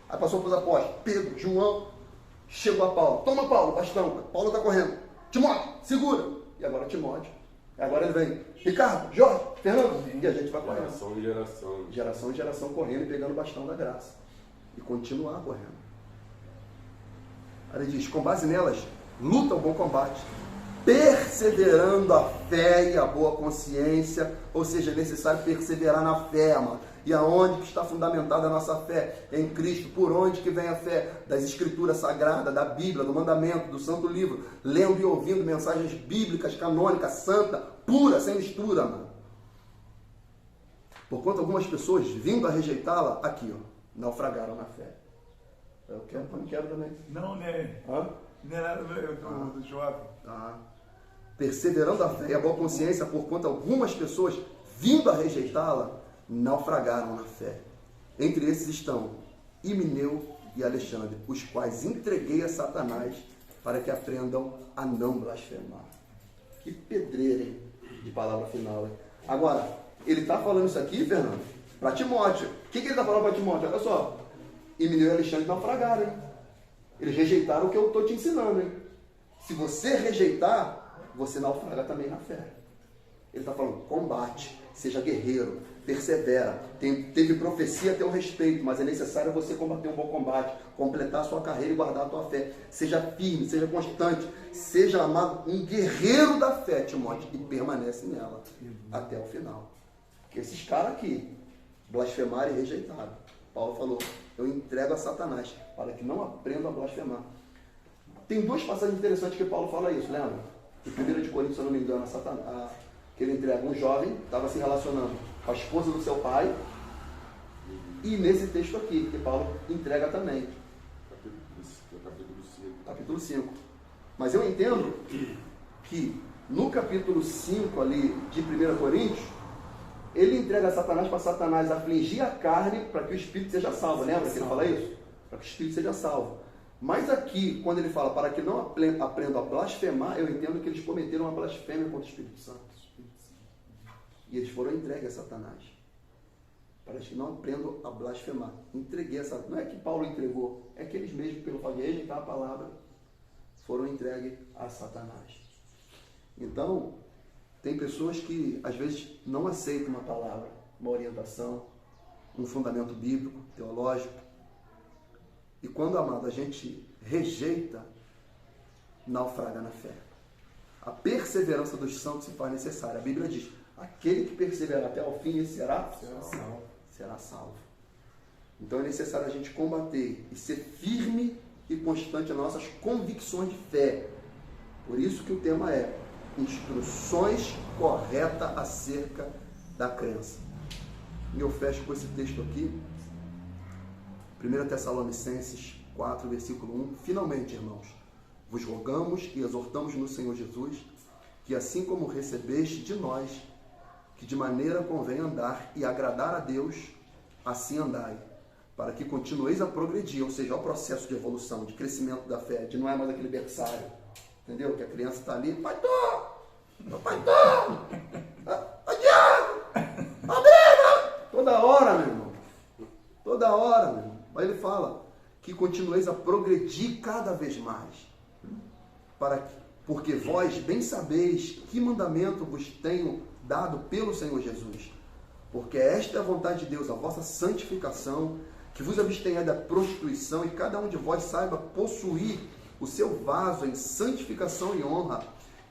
Aí passou para os apóstolos, Pedro, João, chegou a Paulo. Toma, Paulo, bastão. Paulo está correndo. Timóteo, segura. E agora Timóteo. Agora ele vem. Ricardo, Jorge, Fernando. E a gente vai correndo. Geração em geração. Geração em geração correndo e pegando o bastão da graça. E continuar correndo. Aí ele diz, com base nelas, luta o bom combate, perseverando a fé e a boa consciência, ou seja, é necessário perseverar na fé, amado. E aonde que está fundamentada a nossa fé? Em Cristo. Por onde que vem a fé? Das Escrituras Sagradas, da Bíblia, do Mandamento, do Santo Livro, lendo e ouvindo mensagens bíblicas, canônicas, santa, pura, sem mistura, mano. Porquanto algumas pessoas, vindo a rejeitá-la, aqui, ó, naufragaram na fé. Eu quero também. Não, né? Hã? Não é nada do jovem. Perseverando a fé e a boa consciência, porquanto algumas pessoas, vindo a rejeitá-la, naufragaram na fé. Entre esses estão Himeneu e Alexandre, os quais entreguei a Satanás para que aprendam a não blasfemar. Que pedreira, hein? De palavra final, hein? Agora, ele está falando isso aqui, Fernando, para Timóteo. O que ele está falando para Timóteo? Olha só, Himeneu e Alexandre naufragaram, hein? Eles rejeitaram o que eu estou te ensinando, hein? Se você rejeitar, você naufraga também na fé. Ele está falando, combate, seja guerreiro, persevera, teve profecia a teu respeito, mas é necessário você combater um bom combate, completar a sua carreira e guardar a tua fé. Seja firme, seja constante, seja amado, um guerreiro da fé, Timóteo, e permanece nela até o final. Porque esses caras aqui, blasfemaram e rejeitaram. Paulo falou, eu entrego a Satanás, para que não aprendam a blasfemar. Tem duas passagens interessantes que Paulo fala isso, lembra? Em 1 de Coríntios, se eu não me engano, que ele entrega um jovem, estava se relacionando com a esposa do seu pai, e nesse texto aqui, que Paulo entrega também. Capítulo 5. Mas eu entendo que no capítulo 5 ali de 1 Coríntios, ele entrega a Satanás para Satanás afligir a carne para que o espírito seja salvo. Lembra que ele fala isso? Para que o espírito seja salvo. Mas aqui, quando ele fala para que não aprendam a blasfemar, eu entendo que eles cometeram uma blasfêmia contra o Espírito Santo. E eles foram entregues a Satanás. Para que não aprendam a blasfemar. Entreguei a Satanás. Não é que Paulo entregou, é que eles mesmos, pelo fato de rejeitar a palavra, foram entregues a Satanás. Então, tem pessoas que às vezes não aceitam uma palavra, uma orientação, um fundamento bíblico, teológico. E quando, amado, a gente rejeita, naufraga na fé. A perseverança dos santos se faz necessária. A Bíblia diz, aquele que perseverar até o fim, esse será salvo. Será salvo. Então é necessário a gente combater e ser firme e constante nas nossas convicções de fé, Por isso que o tema é instruções corretas acerca da crença. E eu fecho com esse texto aqui, 1 Tessalonicenses 4, versículo 1. Finalmente, irmãos, vos rogamos e exortamos no Senhor Jesus, que assim como recebeste de nós, que de maneira convém andar e agradar a Deus, assim andai, para que continueis a progredir, ou seja, o processo de evolução, de crescimento da fé, de não é mais aquele berçário, entendeu? Que a criança está ali, pastor, toda hora, meu irmão, toda hora, meu irmão. Aí ele fala que continueis a progredir cada vez mais, porque vós bem sabeis que mandamento vos tenho dado pelo Senhor Jesus. Porque esta é a vontade de Deus, a vossa santificação, que vos abstenhai da prostituição, e cada um de vós saiba possuir o seu vaso em santificação e honra,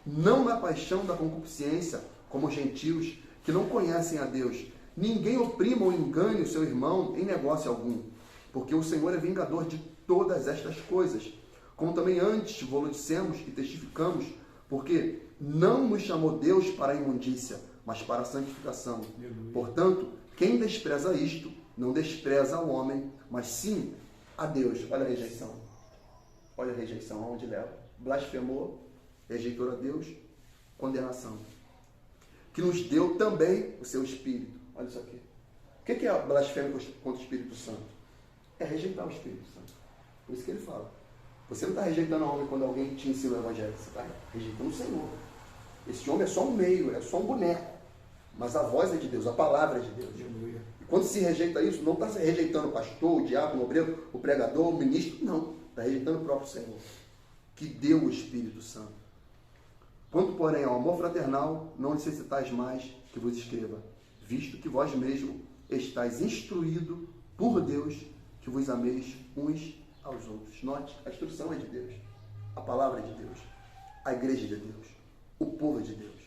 não na paixão da concupiscência, como os gentios que não conhecem a Deus. Ninguém oprima ou engane o seu irmão em negócio algum, porque o Senhor é vingador de todas estas coisas, como também antes vos dissemos e testificamos, porque não nos chamou Deus para a imundícia, mas para a santificação. Portanto, quem despreza isto, não despreza ao homem, mas sim a Deus. Olha a rejeição. Olha a rejeição, aonde leva. Blasfemou, rejeitou a Deus, condenação. Que nos deu também o seu Espírito. Olha isso aqui. O que é a blasfêmia contra o Espírito Santo? É rejeitar o Espírito Santo. Por isso que ele fala. Você não está rejeitando o homem quando alguém te ensina o Evangelho. Você está rejeitando o Senhor. Esse homem é só um meio, é só um boneco. Mas a voz é de Deus, a palavra é de Deus. E quando se rejeita isso, não está rejeitando o pastor, o diabo, o obreiro, o pregador, o ministro. Não. Está rejeitando o próprio Senhor, que deu o Espírito Santo. Quanto, porém, ao amor fraternal, não necessitais mais que vos escreva, visto que vós mesmos estáis instruídos por Deus, que vos ameis uns aos outros. Note, a instrução é de Deus, a palavra é de Deus, a igreja é de Deus, o povo é de Deus.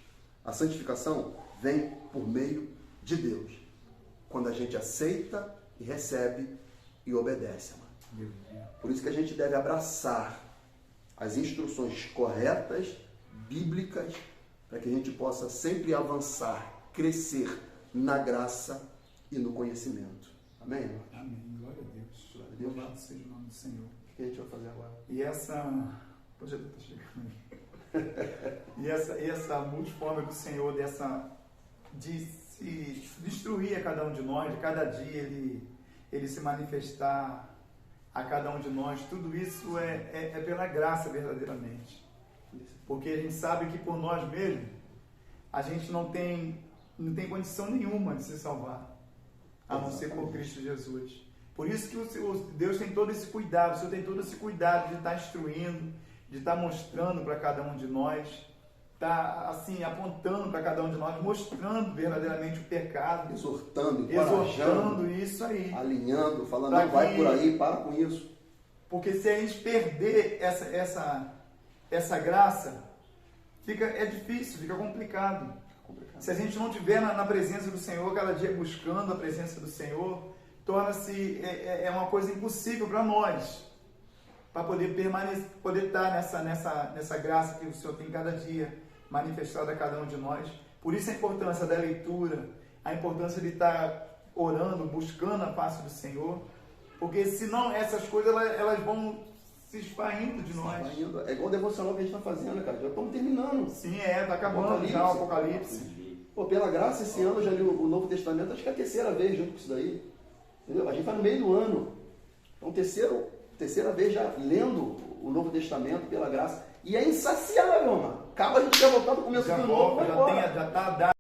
A santificação vem por meio de Deus, quando a gente aceita e recebe e obedece. Por isso que a gente deve abraçar as instruções corretas, bíblicas, para que a gente possa sempre avançar, crescer na graça e no conhecimento. Amém, irmão? Amém. Glória a Deus. Glória a Deus. Louvado seja o nome do Senhor. O que a gente vai fazer agora? E essa... Poxa, está chegando aí. E essa multiforma do Senhor, de se destruir a cada um de nós, de cada dia ele se manifestar a cada um de nós, tudo isso é pela graça verdadeiramente. Porque a gente sabe que por nós mesmos, a gente não tem condição nenhuma de se salvar, a não ser por Cristo Jesus. Por isso que Deus tem todo esse cuidado, o Senhor tem todo esse cuidado de estar instruindo, de estar mostrando para cada um de nós, está assim, apontando para cada um de nós, mostrando verdadeiramente o pecado, exortando isso aí, alinhando, falando, não vai por aí, para com isso. Porque se a gente perder essa graça, é difícil, fica complicado. Se a gente não estiver na presença do Senhor, cada dia buscando a presença do Senhor, torna-se uma coisa impossível para nós, para poder permanecer, poder estar nessa graça que o Senhor tem cada dia manifestado a cada um de nós. Por isso a importância da leitura, a importância de estar orando, buscando a face do Senhor, porque senão essas coisas elas vão se esvaindo de nós. É igual o devocional que a gente está fazendo, cara. Já estamos terminando. Sim, está acabando já o Apocalipse. Pô, pela graça, esse ano eu já li o Novo Testamento, acho que é a terceira vez junto com isso daí. Entendeu? A gente está no meio do ano. Então, terceira vez já lendo o Novo Testamento, pela graça. E é insaciável, mano. Acaba a gente já voltar do começo do novo. Já está dado.